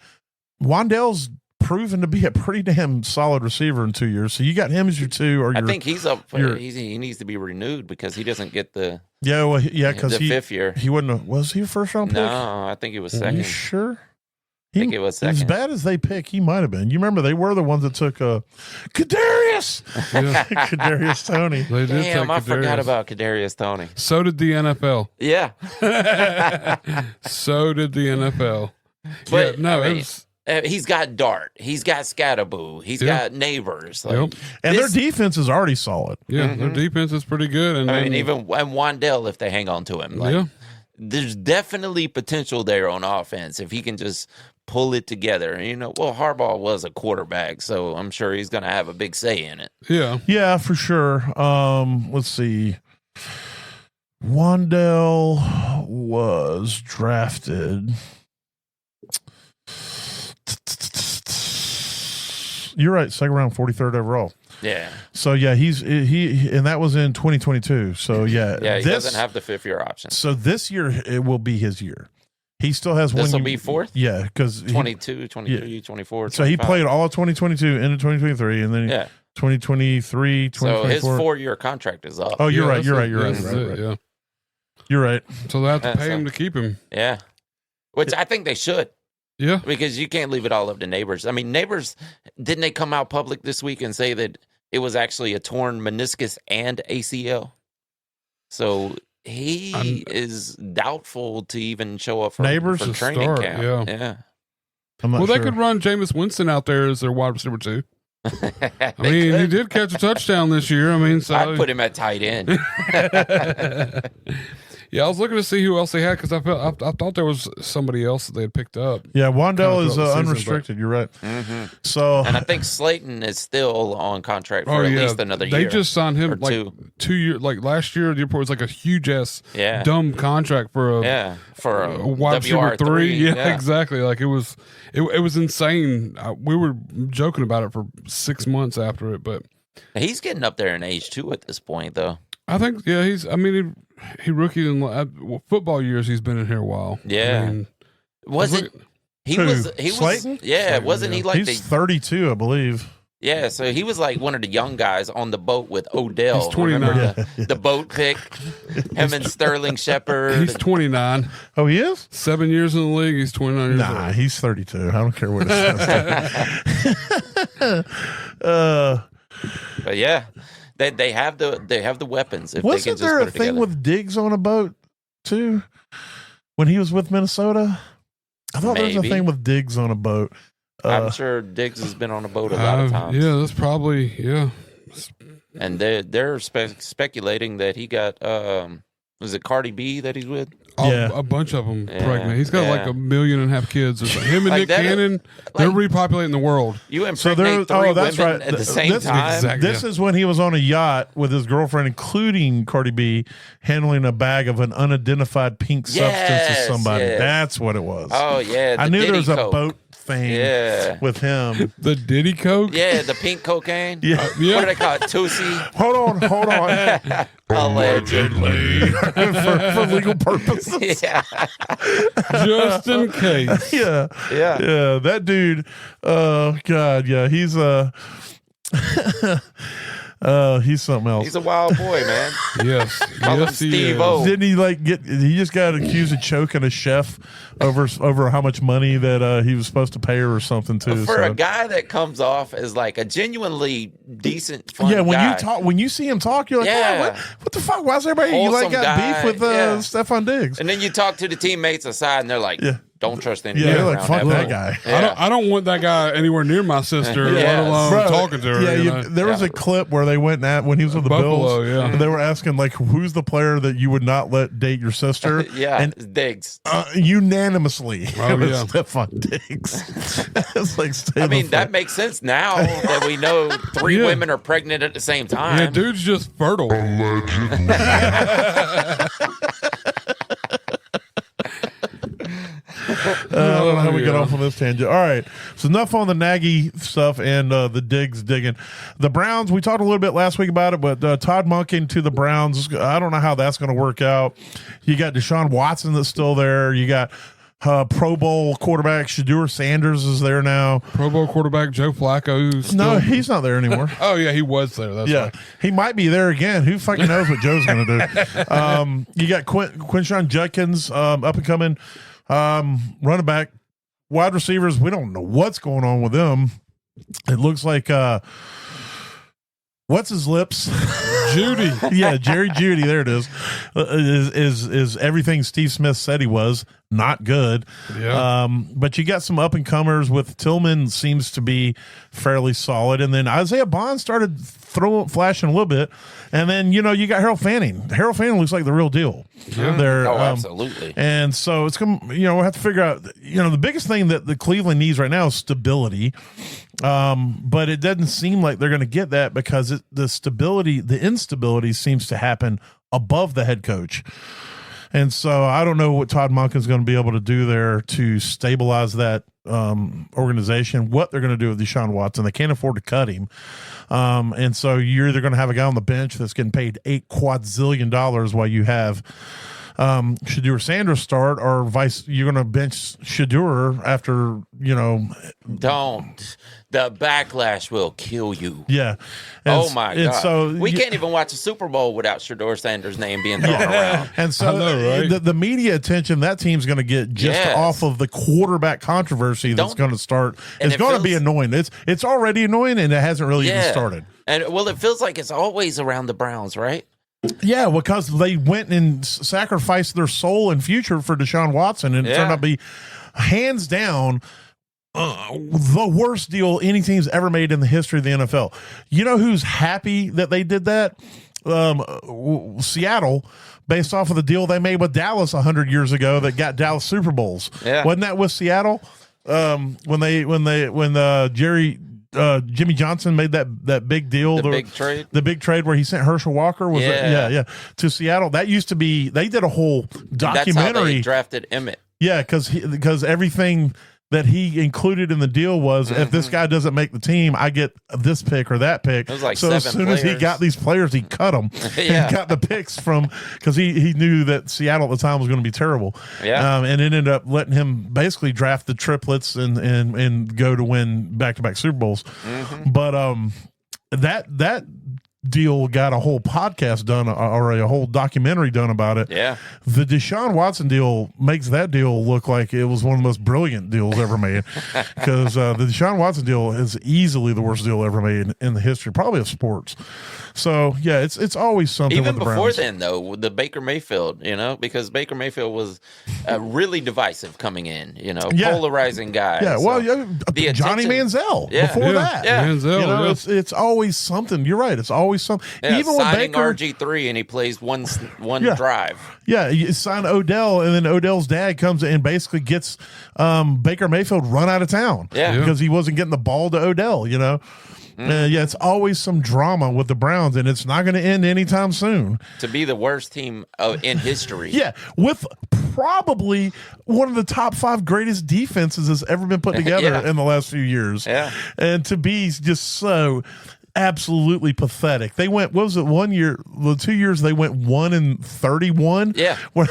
Wan'Dale's proven to be a pretty damn solid receiver in 2 years. So you got him as your 2, or I think he's up. He needs to be renewed because he doesn't get the because the 5th year. He wouldn't. Was he a first round pick? No, I think he was second. You sure? I think it was second. As bad as they pick, he might have been. You remember they were the ones that took Kadarius. Kadarius Toney. Damn, I forgot about Kadarius Toney. So did the NFL. Yeah. So did the NFL. But he's got Dart. He's got Scatterboo. He's got Neighbors. And their defense is already solid. Yeah, their defense is pretty good. And even Wan'Dale, if they hang on to him. There's definitely potential there on offense if he can just pull it together. Harbaugh was a quarterback, so I'm sure he's going to have a big say in it. Yeah, for sure. Let's see. Wan'Dale was drafted. You're right. Second round, 43rd overall. Yeah. So and that was in 2022. So he doesn't have the 5th year option. So this year it will be his year. He still has one. This will be 4th. Yeah, because 22, 23, 24. 25. So he played all of 2022 into 2023, and then 2023, 2024. So his 4-year contract is up. Oh, you're right. You're right. Yeah. You're right. So they have to pay him to keep him. Yeah. Which I think they should. Yeah. Because you can't leave it all up to Neighbors. I mean, Neighbors, didn't they come out public this week and say that it was actually a torn meniscus and ACL? So he is doubtful to even show up for Neighbors for training camp. Yeah. They could run Jameis Winston out there as their wide receiver too. I mean, he did catch a touchdown this year. I mean, so I'd put him at tight end. Yeah, I was looking to see who else they had because I thought there was somebody else that they had picked up. Yeah, Wan'Dale is unrestricted. You're right. Mm-hmm. So, and I think Slayton is still on contract for at least another year. They just signed him like 2 years. Like last year, the report was like a huge ass dumb contract for a wide receiver 3. Yeah, exactly. Like it was insane. We were joking about it for 6 months after it, but he's getting up there in age too at this point, though. I think he's. I mean, he rookie in football years. He's been in here a while. Yeah, I mean, he was Slayton? Yeah, Slayton, wasn't he like he's 32, I believe. Yeah, so he was like one of the young guys on the boat with Odell. He's 29. Remember the boat pick? Him and Sterling Shepard. He's 29. Oh, he is? 7 years in the league. He's 29 years old. Nah, he's 32. I don't care what it says. But yeah, they have the weapons. If Wasn't they can just there put a it thing together. with Diggs on a boat too when he was with Minnesota? I thought there was a Maybe. thing with Diggs on a boat. I'm sure Diggs has been on a boat a lot of times. Yeah, that's probably, yeah. And they're speculating that he got was it Cardi B that he's with? Yeah. A bunch of them Yeah, pregnant. He's got like 1.5 million kids. Or something. Him and Like Nick that- Cannon, they're repopulating the world. You So they're impregnate three that's women right. at the same time. exactly. This is when he was on a yacht with his girlfriend, including Cardi B, handling a bag of an unidentified pink substance Yes, to somebody. yes. That's what it was. Oh yeah, I the knew there Diddy was a Coke. boat thing Yeah. with him. The Diddy Coke? Yeah, the pink cocaine. Yeah. Yeah. What do they call it? Tootsie. Hold on. Allegedly. for legal purposes. Yeah. Just in case. Yeah. Yeah. That dude. Oh God. Yeah. He's he's something else. He's a wild boy, man. Yes. Call him Yes, he is. Steve-O. Didn't he he just got accused of choking a chef over how much money that he was supposed to pay her or something too. For so. a guy that comes off as like a genuinely decent, fun Yeah, guy. when you see him talk, you're like, Yeah. what the fuck? Why's everybody you like Wholesome got guy, beef with yeah. Stephon Diggs? And then you talk to the teammates aside, and they're like, Yeah. "Don't trust anybody." Yeah, they're like, around fuck that fool." guy. Yeah. I don't want that guy anywhere near my sister, Yes. let alone Bro, talking to her. Yeah, you know? there was a clip where they went at when he was with the Buffalo, Bills. yeah. They were asking like, who's the player that you would not let date your sister? Yeah, and it's Diggs. Unanimously, Oh, it was yeah. Stephon Diggs. It's like, stay I the mean, fuck- that makes sense now that we know three Yeah. women are pregnant at the same time. Yeah, dude's just fertile. I don't know how we get yeah. off on this tangent. All right, so enough on the Nagy stuff and the Diggs digging. The Browns, we talked a little bit last week about it, but Todd Monken to the Browns, I don't know how that's going to work out. You got Deshaun Watson that's still there. You got Pro Bowl quarterback Shedeur Sanders is there now. Pro Bowl quarterback Joe Flacco. Who's No, still- he's not there anymore. Oh, yeah, he was there. That's Yeah, right. he might be there again. Who fucking knows what Joe's going to do? You got Quinshon Judkins, up and coming running back, wide receivers. We don't know what's going on with them. It looks like what's his lips? Judy. Yeah, Jerry Judy. There it is. Is everything Steve Smith said he was. Not good. Yeah. But you got some up and comers with Tillman seems to be fairly solid. And then Isaiah Bond started flashing a little bit. And then, you got Harold Fanning. Harold Fanning looks like the real deal. Yeah. There, Oh, absolutely. and so it's going to, we'll have to figure out, the biggest thing that the Cleveland needs right now is stability. But it doesn't seem like they're going to get that because the instability seems to happen above the head coach. And so I don't know what Todd Monken's going to be able to do there to stabilize that organization, what they're going to do with Deshaun Watson. They can't afford to cut him. And so you're either going to have a guy on the bench that's getting paid $8 quadrillion while you have Shedeur Sanders start, or you're going to bench Shedeur after, Don't. The backlash will kill you. Yeah. And Oh my and god! So we can't even watch a Super Bowl without Shedeur Sanders' name being thrown around. And so I know, right? the media attention that team's going to get just Yes. off of the quarterback controversy that's Don't- going to start. and It's it going to be feels- annoying. It's already annoying, and it hasn't really even started. And well, it feels like it's always around the Browns, right? Yeah, because they went and sacrificed their soul and future for Deshaun Watson, and it turned Yeah. out to be hands down the worst deal any team's ever made in the history of the NFL. You know who's happy that they did that? Seattle, based off of the deal they made with Dallas 100 years ago that got Dallas Super Bowls. Yeah. Wasn't that with Seattle? When Jimmy Johnson made that big deal, The big trade? the big trade where he sent Herschel Walker to Seattle. That used to be, they did a whole That's how documentary. they drafted Emmett. Yeah, because everything that he included in the deal was if this guy doesn't make the team, I get this pick or that pick. It was like so as soon as he got these players, he cut them and got the picks from because he knew that Seattle at the time was going to be terrible. Yeah. And it ended up letting him basically draft the triplets and go to win back-to-back Super Bowls. But that deal got a whole podcast done or a whole documentary done about it. Yeah. The Deshaun Watson deal makes that deal look like it was one of the most brilliant deals ever made because the Deshaun Watson deal is easily the worst deal ever made in the history, probably of sports. So, yeah, it's always something Even with the before Browns. then, though, the Baker Mayfield, because Baker Mayfield was really divisive coming in, polarizing guy. Yeah, so well, Johnny attention- Manziel before that. Yeah. Manziel, it's always something. You're right. It's always something. Yeah, Even when signing Baker RG3 and he plays one drive. Yeah, you sign Odell, and then Odell's dad comes and basically gets Baker Mayfield run out of town. Yeah. Because he wasn't getting the ball to Odell, yeah, it's always some drama with the Browns, and it's not going to end anytime soon. To be the worst team in history. Yeah, with probably one of the top 5 greatest defenses that's ever been put together in the last few years. Yeah. And to be just so absolutely pathetic. They went, what was it, 1 year, the 2 years they went 1-31. Yeah. Where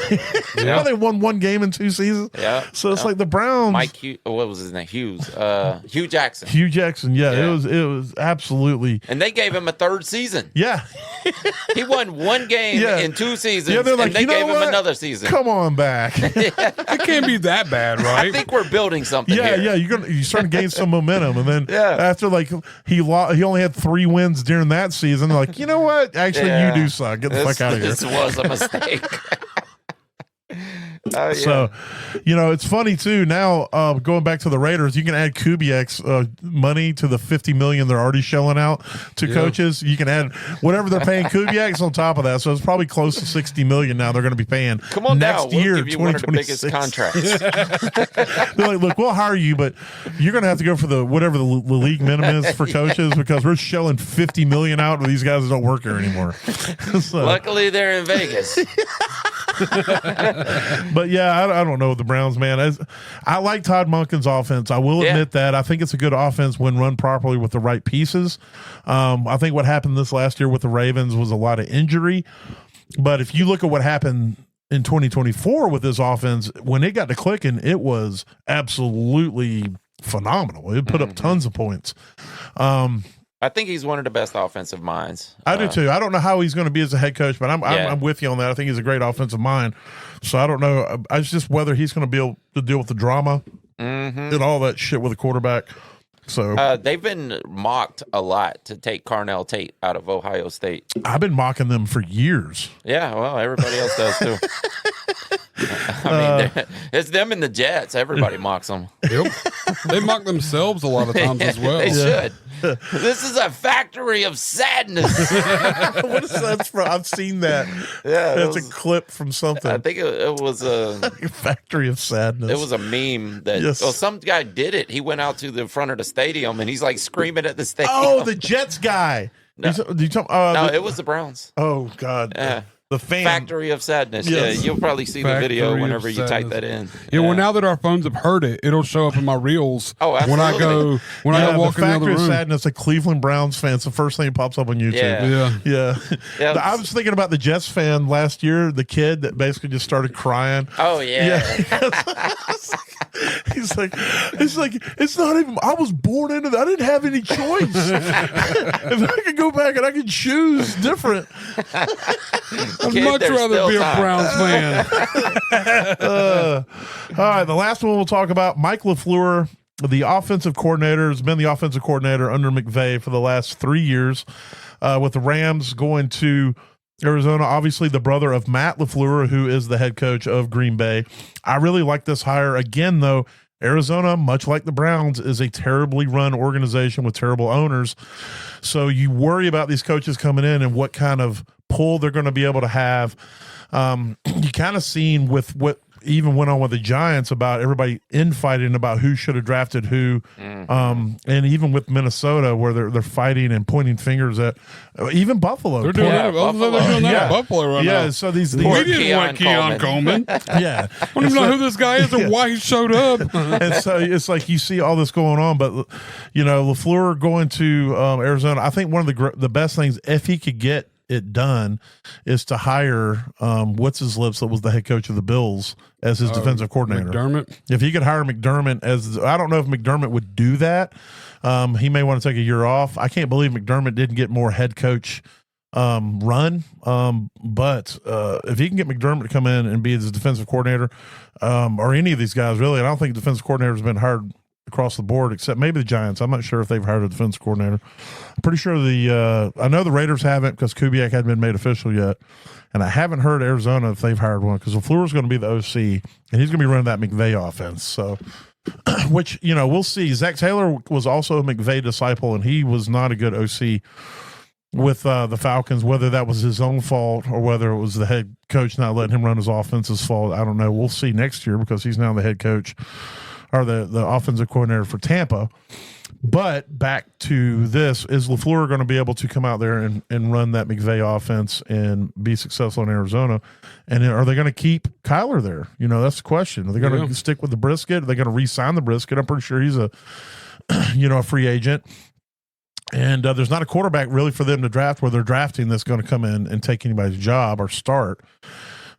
they won one game in 2 seasons. Yeah. So it's like the Browns. What was his name? Hugh Jackson. Hugh Jackson, it was absolutely. And they gave him a 3rd season. Yeah. He won one game in 2 seasons, they're like, and they gave him another season. Come on back. It can't be that bad, right? I think we're building something here. Yeah, you're starting to gain some momentum, and then after he only had 3 wins during that season. They're like, you know what? Actually, you do suck. Get the fuck out of here. This was a mistake. So, it's funny too. Now, going back to the Raiders, you can add Kubiak's money to the $50 million they're already shelling out to coaches. You can add whatever they're paying Kubiak's on top of that. So it's probably close to $60 million now. They're going to be paying. Come on, next now. year, We'll give you one of the biggest contracts. They're like, look, we'll hire you, but you're going to have to go for whatever the league minimum is for coaches because we're shelling $50 million out to these guys that don't work here anymore. So, luckily, they're in Vegas. But yeah, I don't know with the Browns, man. I like Todd Monken's offense. I will admit that. I think it's a good offense when run properly with the right pieces. I think what happened this last year with the Ravens was a lot of injury. But if you look at what happened in 2024 with this offense, when it got to clicking, it was absolutely phenomenal. It put up tons of points. I think he's one of the best offensive minds. I do too. I don't know how he's going to be as a head coach, but I'm with you on that. I think he's a great offensive mind. So I don't know. It's just whether he's going to be able to deal with the drama and all that shit with a quarterback. So they've been mocked a lot to take Carnell Tate out of Ohio State. I've been mocking them for years. Yeah, well, everybody else does too. I mean, it's them and the Jets. Everybody mocks them. Yep. They mock themselves a lot of times as well. They should. This is a factory of sadness. What is that from? I've seen that. Yeah, that's a clip from something. I think it was a factory of sadness. It was a meme that some guy did it. He went out to the front of the stadium and he's like screaming at the stadium. Oh, the Jets guy. No, it was the Browns. Oh God. Yeah. The fan. Factory of Sadness. Yes. Yeah, you'll probably see the video whenever you type that in. Yeah, well, now that our phones have heard it, it'll show up in my reels. Oh, absolutely. when I go walk in the other Factory of room. Sadness, a Cleveland Browns fan. It's the first thing that pops up on YouTube. Yeah. I was thinking about the Jets fan last year, the kid that basically just started crying. Oh yeah. He's like, it's not even. I was born into that. I didn't have any choice. If I could go back and I could choose different, I'd much rather be a Browns fan. All right, the last one we'll talk about, Mike LaFleur, the offensive coordinator, has been the offensive coordinator under McVay for the last 3 years, with the Rams going to Arizona. Obviously, the brother of Matt LaFleur, who is the head coach of Green Bay. I really like this hire. Again, though, Arizona, much like the Browns, is a terribly run organization with terrible owners. So you worry about these coaches coming in and what kind of pull they're going to be able to have. You kind of seen with what even went on with the Giants about everybody infighting about who should have drafted who, and even with Minnesota where they're fighting and pointing fingers at even Buffalo. They're doing that. Buffalo. They're doing that at Buffalo right now. So these we didn't want Keon Coleman. Yeah, I don't even know who this guy is or why he showed up. And so it's like you see all this going on, but LaFleur going to Arizona. I think one of the best things, if he could get it done, is to hire what's his lips that was the head coach of the Bills as his defensive coordinator. McDermott. If he could hire McDermott I don't know if McDermott would do that. He may want to take a year off. I can't believe McDermott didn't get more head coach run. But if he can get McDermott to come in and be his defensive coordinator, or any of these guys really, and I don't think defensive coordinator has been hired across the board, except maybe the Giants. I'm not sure if they've hired a defense coordinator. I'm pretty sure I know the Raiders haven't because Kubiak hadn't been made official yet. And I haven't heard Arizona if they've hired one because LaFleur's going to be the OC and he's going to be running that McVay offense. So, which, we'll see. Zach Taylor was also a McVay disciple and he was not a good OC with the Falcons, whether that was his own fault or whether it was the head coach not letting him run his offense's fault. I don't know. We'll see next year because he's now the head coach or the offensive coordinator for Tampa. But back to this, is LaFleur going to be able to come out there and run that McVay offense and be successful in Arizona? And are they going to keep Kyler there? That's the question. Are they going to stick with the Brisket? Are they going to re-sign the Brisket? I'm pretty sure he's a free agent. And there's not a quarterback really for them to draft where they're drafting that's going to come in and take anybody's job or start.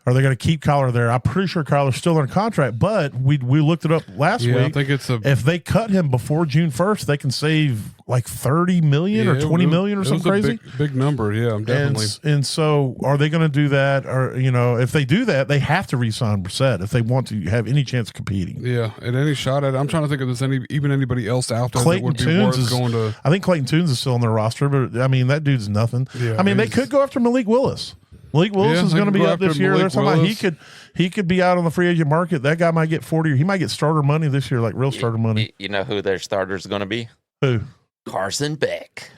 Are they going to keep Kyler there? I'm pretty sure Kyler's still under contract, but we looked it up last week. I think if they cut him before June 1st, they can save like $30 million or $20 million or something crazy. Big number, yeah, definitely. And so, are they going to do that? Or if they do that, they have to re-sign Brissett if they want to have any chance of competing. Yeah, and any shot at it. I'm trying to think if there's anybody else out there Clayton that would be Tunes worth going to. I think Clayton Tunes is still on their roster, but I mean that dude's nothing. Yeah, they could go after Malik Willis. Malik Willis is going to be up this year. They're talking about he could be out on the free agent market. That guy might get 40. He might get starter money this year, like real starter money. You know who their starter is going to be? Who? Carson Beck.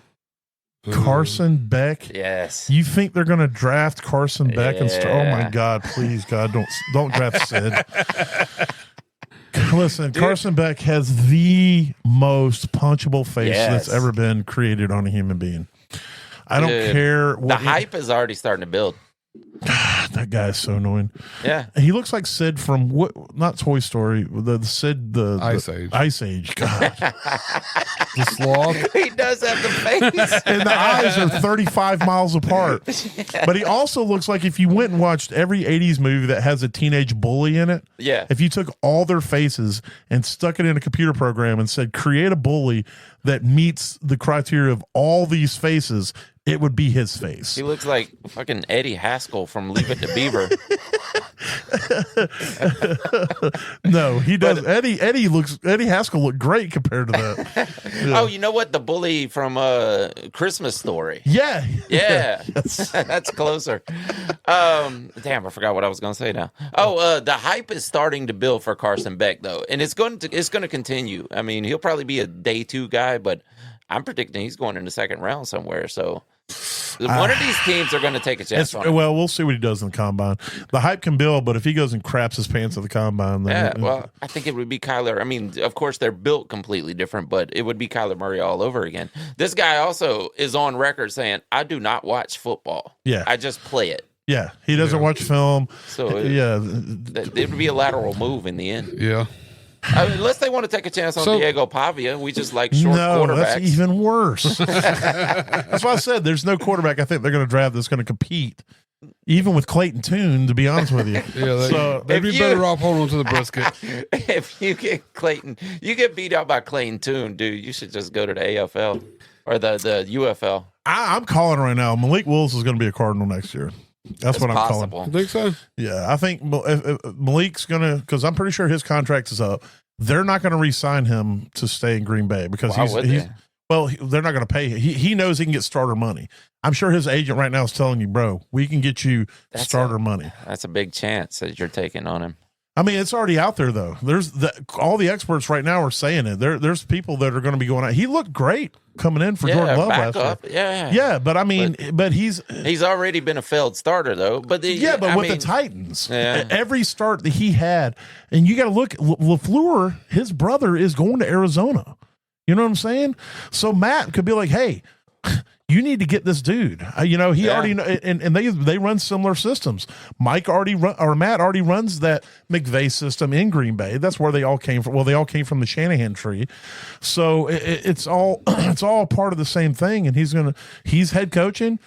Carson Beck. Yes. You think they're going to draft Carson Beck and start? Oh my God! Please, God, don't draft Sid. Listen, dude. Carson Beck has the most punchable face that's ever been created on a human being. I don't care. The hype is already starting to build. That guy is so annoying. Yeah. He looks like Sid from not Toy Story, the Sid, the Ice Age. Ice Age. God. The sloth. He does have the face. And the eyes are 35 miles apart. Yeah. But he also looks like if you went and watched every 80s movie that has a teenage bully in it. Yeah. If you took all their faces and stuck it in a computer program and said, create a bully that meets the criteria of all these faces, it would be his face. He looks like fucking Eddie Haskell from Leave It to Beaver. No, he does. Eddie Haskell looked great compared to that. Yeah. Oh, you know what? The bully from Christmas Story. Yeah. That's closer. Damn, I forgot what I was going to say now. Oh, the hype is starting to build for Carson Beck though, and it's going to continue. I mean, he'll probably be a day 2 guy, but I'm predicting he's going in the second round somewhere. So one of these teams are going to take a chance on him. Well, we'll see what he does in the combine. The hype can build, but if he goes and craps his pants at the combine, then I think it would be Kyler. I mean, of course, they're built completely different, but it would be Kyler Murray all over again. This guy also is on record saying, I do not watch football. Yeah. I just play it. Yeah. He doesn't watch film. So it would be a lateral move in the end. Yeah. Unless they want to take a chance on Diego Pavia, we just like short quarterbacks. That's even worse. That's why I said there's no quarterback I think they're going to draft that's going to compete, even with Clayton Tune, to be honest with you. Yeah, they'd be better off holding on to the Brisket. If you get beat out by Clayton Tune, dude, you should just go to the AFL or the UFL. I'm calling right now. Malik Willis is going to be a Cardinal next year. That's what I'm calling. I think so. Yeah, I think if Malik's going to, because I'm pretty sure his contract is up. They're not going to re-sign him to stay in Green Bay because they're not going to pay him. He knows he can get starter money. I'm sure his agent right now is telling you, bro, we can get you starter money. That's a big chance that you're taking on him. I mean, it's already out there though. All the experts right now are saying it. There's people that are going to be going out. He looked great coming in for Jordan Love last year. Yeah, but I mean, but he's already been a failed starter though. But the Titans, every start that he had, and you got to look. LaFleur, his brother, is going to Arizona. You know what I'm saying? So Matt could be like, hey, you need to get this dude. He already and they run similar systems. Matt already runs that McVay system in Green Bay. That's where they all came from. Well, they all came from the Shanahan tree. So it's all part of the same thing. And he's head coaching.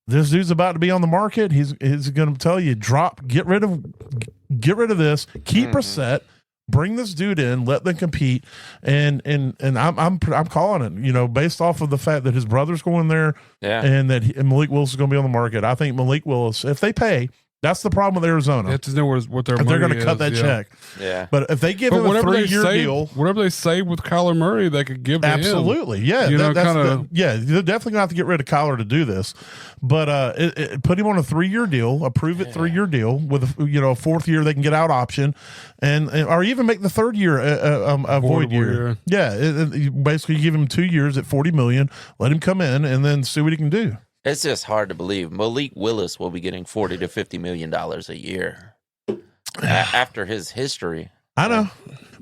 This dude's about to be on the market. He's going to tell you, get rid of this, keep Brissett. Bring this dude in, let them compete, and I'm calling it. Based off of the fact that his brother's going there, and that Malik Willis is going to be on the market. I think Malik Willis, if they pay, that's the problem with Arizona. You have to know what their money they're going to cut that check. Yeah, but if they give him a 3-year deal, whatever they say with Kyler Murray, they could give to absolutely. him. Yeah, they're definitely going to have to get rid of Kyler to do this. But put him on a 3-year deal, approve it 3-year deal with a fourth year they can get out option, and or even make the third year a void year. Yeah, basically give him 2 years at $40 million, let him come in, and then see what he can do. It's just hard to believe Malik Willis will be getting $40 to $50 million a year after his history. I know,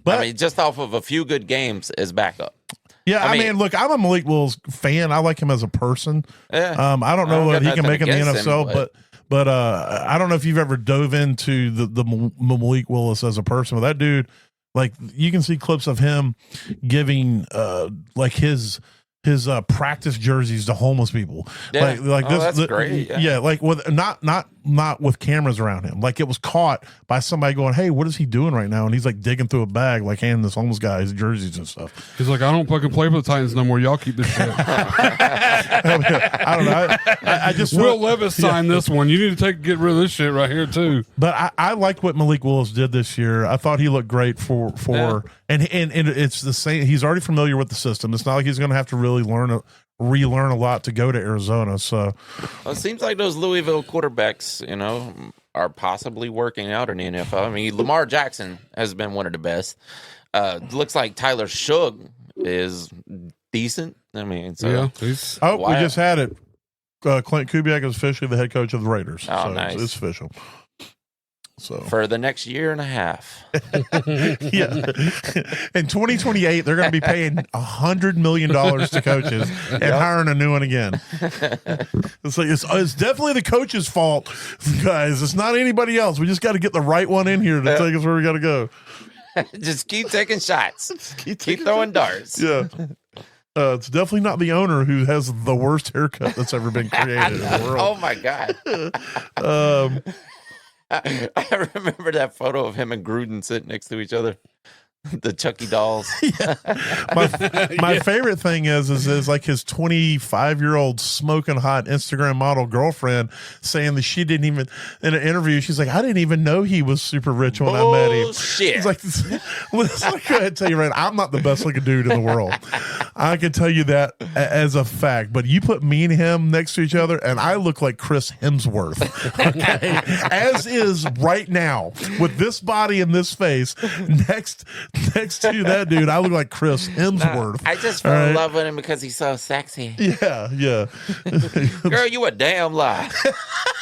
but I mean, just off of a few good games as backup. Yeah, I mean, look, I'm a Malik Willis fan. I like him as a person. Yeah. I don't know what he can make in the NFL, but I don't know if you've ever dove into the Malik Willis as a person. But that dude, like, you can see clips of him giving like his practice jerseys to homeless people. Yeah. Like this. That's great. Yeah, like with not with cameras around him. Like it was caught by somebody going, "Hey, what is he doing right now?" And he's like digging through a bag, like handing this homeless guy his jerseys and stuff. He's like, "I don't fucking play for the Titans no more. Y'all keep this shit." I don't know. I just Will Levis signed this one. You need to get rid of this shit right here too. But I like what Malik Willis did this year. I thought he looked great for and it's the same. He's already familiar with the system. It's not like he's going to have to really relearn a lot to go to Arizona. So it seems like those Louisville quarterbacks, are possibly working out in the NFL. I mean, Lamar Jackson has been one of the best. Looks like Tyler Shugg is decent. I mean, so we just had it. Clint Kubiak is officially the head coach of the Raiders. Oh, so nice. It's official. So for the next year and a half. Yeah. In 2028, they're going to be paying $100 million to coaches and hiring a new one again. It's definitely the coach's fault, guys. It's not anybody else. We just got to get the right one in here to take us where we got to go. Just keep taking shots. Keep throwing darts. Yeah. It's definitely not the owner who has the worst haircut that's ever been created in the world. Oh my God. I remember that photo of him and Gruden sitting next to each other. The Chucky dolls. Yeah. My favorite thing is like his 25-year-old smoking hot Instagram model girlfriend saying that she didn't even, in an interview, she's like, I didn't even know he was super rich when I met him. He's like, listen, I go ahead and tell you right, I'm not the best looking dude in the world. I can tell you that as a fact. But you put me and him next to each other, and I look like Chris Hemsworth. Okay, as is right now with this body and this face next to that dude, I look like Chris Hemsworth. I just fell in love with him because he's so sexy. Yeah. Girl, you a damn lie.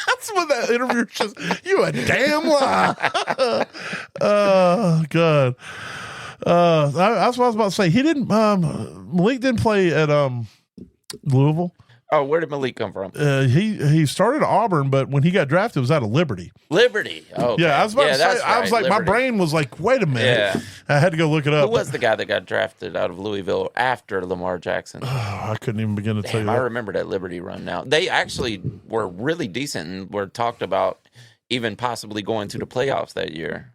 That's what that interview says. You a damn lie. Oh God. That's what I was about to say. He didn't. Malik didn't play at Louisville. Oh, where did Malik come from? He started at Auburn, but when he got drafted, it was out of Liberty. Liberty. Oh, okay. Yeah, I was about to say. Right, I was like, Liberty. my brain was like, wait a minute. Yeah. I had to go look it up. Who was the guy that got drafted out of Louisville after Lamar Jackson? I couldn't even begin to tell you that. I remember that Liberty run now. They actually were really decent and were talked about even possibly going to the playoffs that year.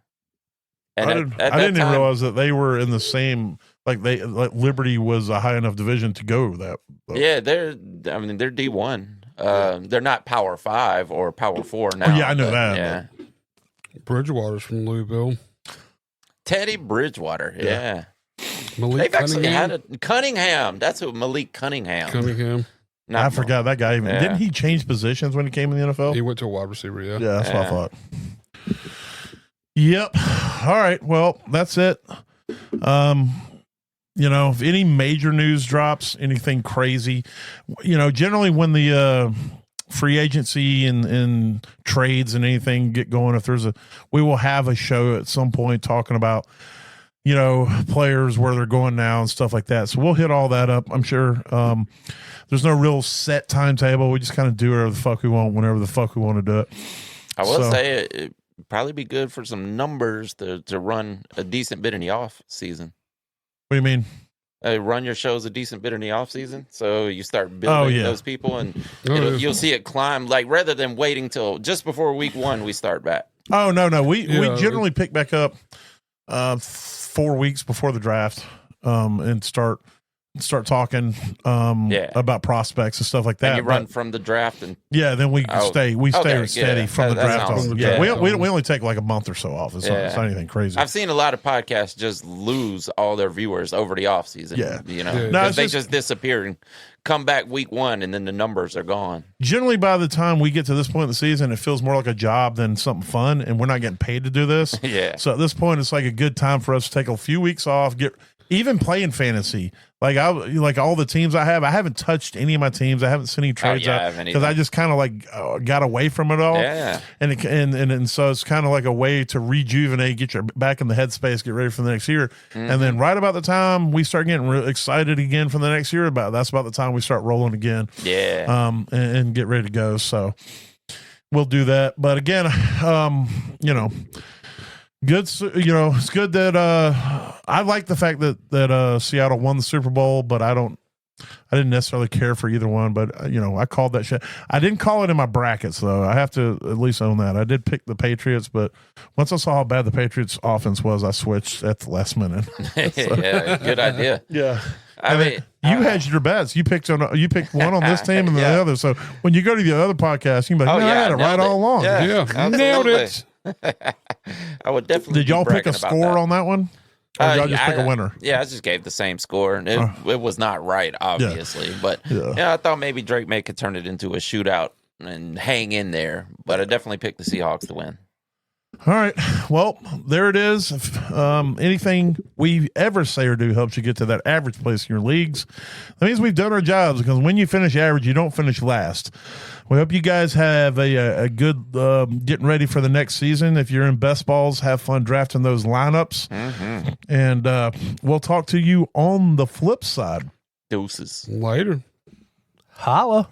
And I didn't even realize that they were in the same, like Liberty was a high enough division to go that. Yeah, they're D1. They're not Power 5 or Power 4 now. Oh, yeah, I know that. Yeah. Bridgewater's from Louisville. Teddy Bridgewater, yeah. Malik They've actually had a Cunningham. That's who Malik Cunningham. I forgot that guy even. Yeah. Didn't he change positions when he came in the NFL? He went to a wide receiver, yeah. Yeah, that's what I thought. Yep. All right. Well, that's it. If any major news drops, anything crazy, generally when the free agency and trades and anything get going, we will have a show at some point talking about, players, where they're going now and stuff like that. So we'll hit all that up, I'm sure. There's no real set timetable. We just kind of do whatever the fuck we want, whenever the fuck we want to do it. I will say it'd probably be good for some numbers to run a decent bit in the off season. What do you mean? Run your shows a decent bit in the off season, so you start building those people, and you'll see it climb. Like rather than waiting till just before week 1, we start back. Oh no, we generally pick back up 4 weeks before the draft, and start talking about prospects and stuff like that. And you run from the draft, and then we stay steady from the draft on. Yeah, we only take like a month or so off. It's not anything crazy. I've seen a lot of podcasts just lose all their viewers over the off season. They just disappear and come back week 1, and then the numbers are gone. Generally, by the time we get to this point in the season, it feels more like a job than something fun, and we're not getting paid to do this. So at this point, it's like a good time for us to take a few weeks off, even playing fantasy. Like all the teams I haven't touched any of my teams. I haven't seen any trades out because I just kind of got away from it all. Yeah. And so it's kind of like a way to rejuvenate, get your back in the headspace, get ready for the next year. Mm-hmm. And then right about the time we start getting excited again for the next year, that's about the time we start rolling again. Yeah. And get ready to go. So we'll do that. But again, good, it's good that I like the fact that Seattle won the Super Bowl, but I didn't necessarily care for either one. But I called that shit. I didn't call it in my brackets though. I have to at least own that. I did pick the Patriots, but once I saw how bad the Patriots offense was, I switched at the last minute. Yeah, good idea. Yeah. I mean, you hedged your bets. You picked one on this team and the other. So when you go to the other podcast, you can be like, I had it right all along. Yeah, nailed it. I would definitely. Did y'all pick a score on that one? Or did y'all just pick a winner? Yeah, I just gave the same score, and it was not right, obviously. But I thought maybe Drake May could turn it into a shootout and hang in there. But I definitely picked the Seahawks to win. All right. Well, there it is. If anything we ever say or do helps you get to that average place in your leagues, that means we've done our jobs, because when you finish average, you don't finish last. We hope you guys have a good getting ready for the next season. If you're in best balls, have fun drafting those lineups. Mm-hmm. And we'll talk to you on the flip side. Deuces. Later. Holla.